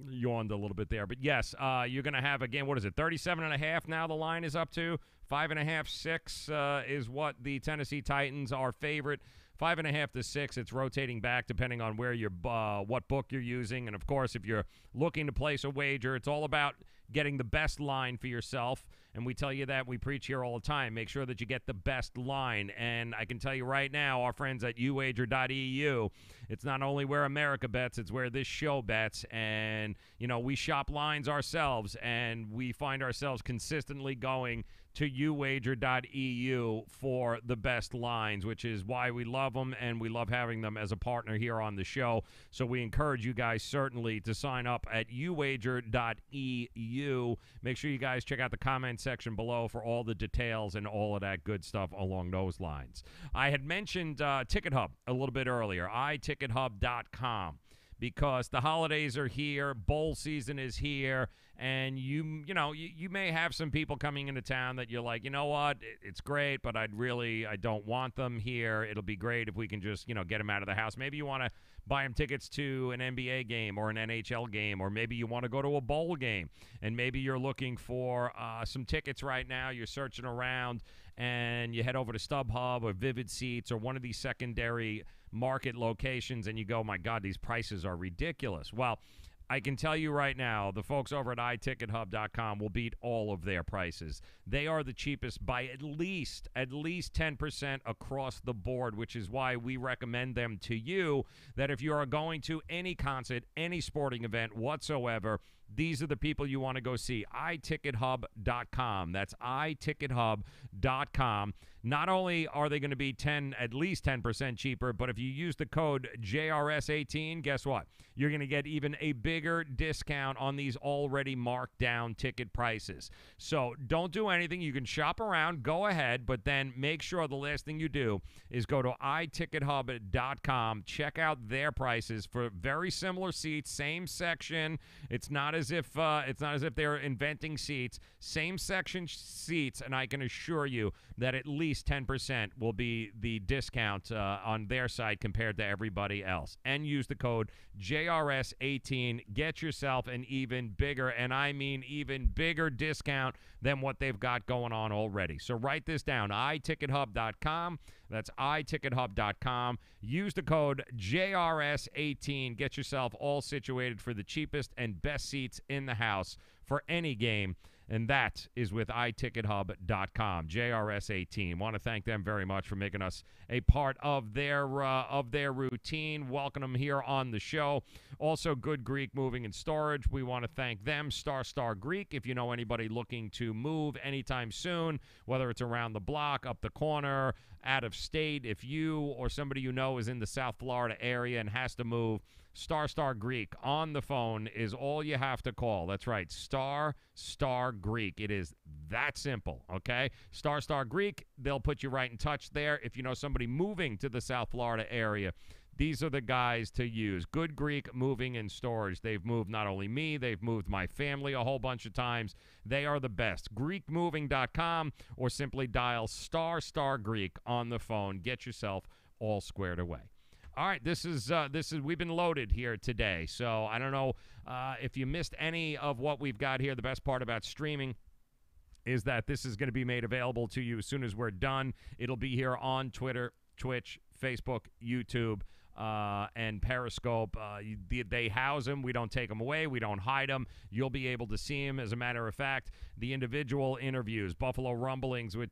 yawned a little bit there. But yes, you're going to have, again, what is it, 37.5 now the line is up to? 5.5, 6 is what the Tennessee Titans are favorite. 5.5 to 6, it's rotating back depending on where what book you're using. And, of course, if you're looking to place a wager, it's all about getting the best line for yourself. And we tell you that, we preach here all the time. Make sure that you get the best line. And I can tell you right now, our friends at YAHOO, it's not only where America bets, it's where this show bets. And, you know, we shop lines ourselves, and we find ourselves consistently going to YAHOO for the best lines, which is why we love them, and we love having them as a partner here on the show. So we encourage you guys certainly to sign up at YAHOO. Make sure you guys check out the comment section below for all the details and all of that good stuff along those lines. I had mentioned Ticket Hub a little bit earlier, itickethub.com. Because the holidays are here, bowl season is here, and you may have some people coming into town that you're like, you know what, it's great, but I don't want them here. It'll be great if we can just, get them out of the house. Maybe you want to buy them tickets to an NBA game or an NHL game, or maybe you want to go to a bowl game, and maybe you're looking for some tickets right now. You're searching around, and you head over to StubHub or Vivid Seats or one of these secondary market locations, and you go, my God, these prices are ridiculous. Well, I can tell you right now, the folks over at itickethub.com will beat all of their prices. They are the cheapest by at least 10% across the board, which is why we recommend them to you, that if you are going to any concert, any sporting event whatsoever, these are the people you want to go see. itickethub.com. That's itickethub.com. Not only are they going to be at least 10% cheaper, but if you use the code JRS18, guess what? You're going to get even a bigger discount on these already marked down ticket prices. So don't do anything. You can shop around. Go ahead, but then make sure the last thing you do is go to itickethub.com. Check out their prices for very similar seats, same section. It's not as if they're inventing seats. Same section seats, and I can assure you that at least 10% will be the discount on their side compared to everybody else. And use the code JRS18. Get yourself an even bigger, and I mean even bigger discount than what they've got going on already. So write this down, itickethub.com. That's itickethub.com. Use the code JRS18. Get yourself all situated for the cheapest and best seats in the house for any game, and that is with itickethub.com. JRS18. Want to thank them very much for making us a part of their routine. Welcome them here on the show. Also, Good Greek Moving and Storage. We want to thank them. Star Greek. If you know anybody looking to move anytime soon, whether it's around the block, up the corner, out of state, if you or somebody you know is in the South Florida area and has to move, Star Greek on the phone is all you have to call. That's right, Star Greek. It is that simple, okay? Star Greek, they'll put you right in touch there. If you know somebody moving to the South Florida area, these are the guys to use. Good Greek Moving and Storage. They've moved not only me, they've moved my family a whole bunch of times. They are the best. GreekMoving.com, or simply dial Star Greek on the phone. Get yourself all squared away. All right, this is we've been loaded here today. So I don't know if you missed any of what we've got here. The best part about streaming is that this is going to be made available to you as soon as we're done. It'll be here on Twitter, Twitch, Facebook, YouTube, and Periscope. They house them. We don't take them away. We don't hide them. You'll be able to see them. As a matter of fact, the individual interviews, Buffalo Rumblings with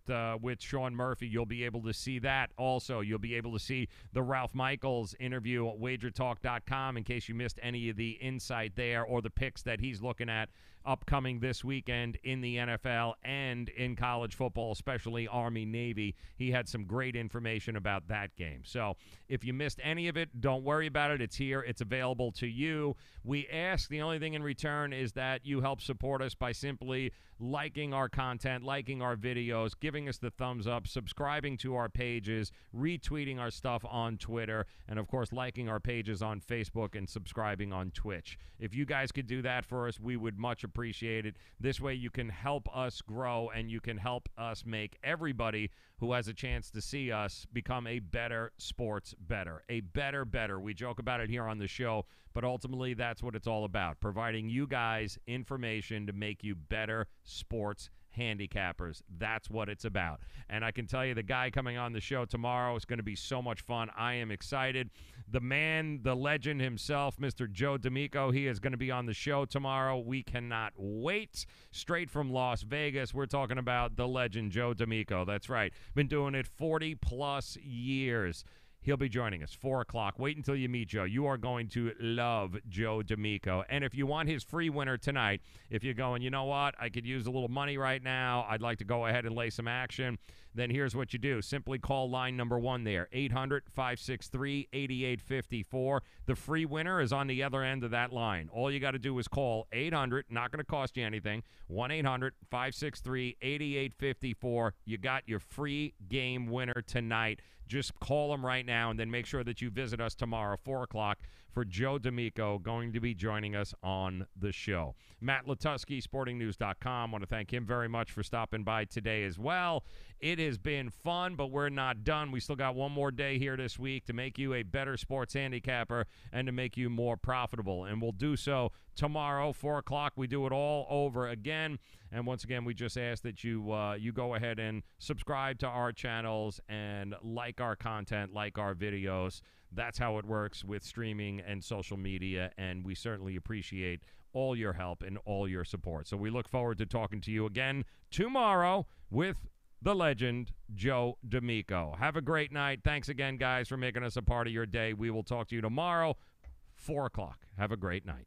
Sean Murphy, you'll be able to see that also. You'll be able to see the Ralph Michaels interview at wagertalk.com in case you missed any of the insight there or the picks that he's looking at upcoming this weekend in the NFL and in college football, especially Army-Navy. He had some great information about that game. So if you missed any of it, don't worry about it. It's here. It's available to you. We ask, the only thing in return is that you help support us by simply liking our content, liking our videos, giving us the thumbs up, subscribing to our pages, retweeting our stuff on Twitter, and, of course, liking our pages on Facebook and subscribing on Twitch. If you guys could do that for us, we would much appreciate it. This way you can help us grow, and you can help us make everybody who has a chance to see us become a better sports better. A better. We joke about it here on the show, but ultimately that's what it's all about, providing you guys information to make you better sports handicappers. That's what it's about. And I can tell you the guy coming on the show tomorrow is going to be so much fun. I am excited. the man, the legend himself, Mr. Joe D'Amico. He is going to be on the show tomorrow. We cannot wait. Straight from Las Vegas, we're talking about the legend Joe D'Amico. That's right. Been doing it 40-plus years. He'll be joining us, 4 o'clock. Wait until you meet Joe. You are going to love Joe D'Amico. And if you want his free winner tonight, if you're going, you know what, I could use a little money right now, I'd like to go ahead and lay some action, then here's what you do. Simply call line number 1 there, 800-563-8854. The free winner is on the other end of that line. All you got to do is call 800, not going to cost you anything, 1-800-563-8854. You got your free game winner tonight. Just call him right now, and then make sure that you visit us tomorrow, 4 o'clock, for Joe D'Amico, going to be joining us on the show. Matt Latusky, sportingnews.com. Want to thank him very much for stopping by today as well. It has been fun, but we're not done. We still got one more day here this week to make you a better sports handicapper and to make you more profitable. And we'll do so tomorrow, 4 o'clock. We do it all over again. And once again, we just ask that you go ahead and subscribe to our channels and like our content, like our videos. That's how it works with streaming and social media, and we certainly appreciate all your help and all your support. So we look forward to talking to you again tomorrow with the legend, Joe D'Amico. Have a great night. Thanks again, guys, for making us a part of your day. We will talk to you tomorrow, 4 o'clock. Have a great night.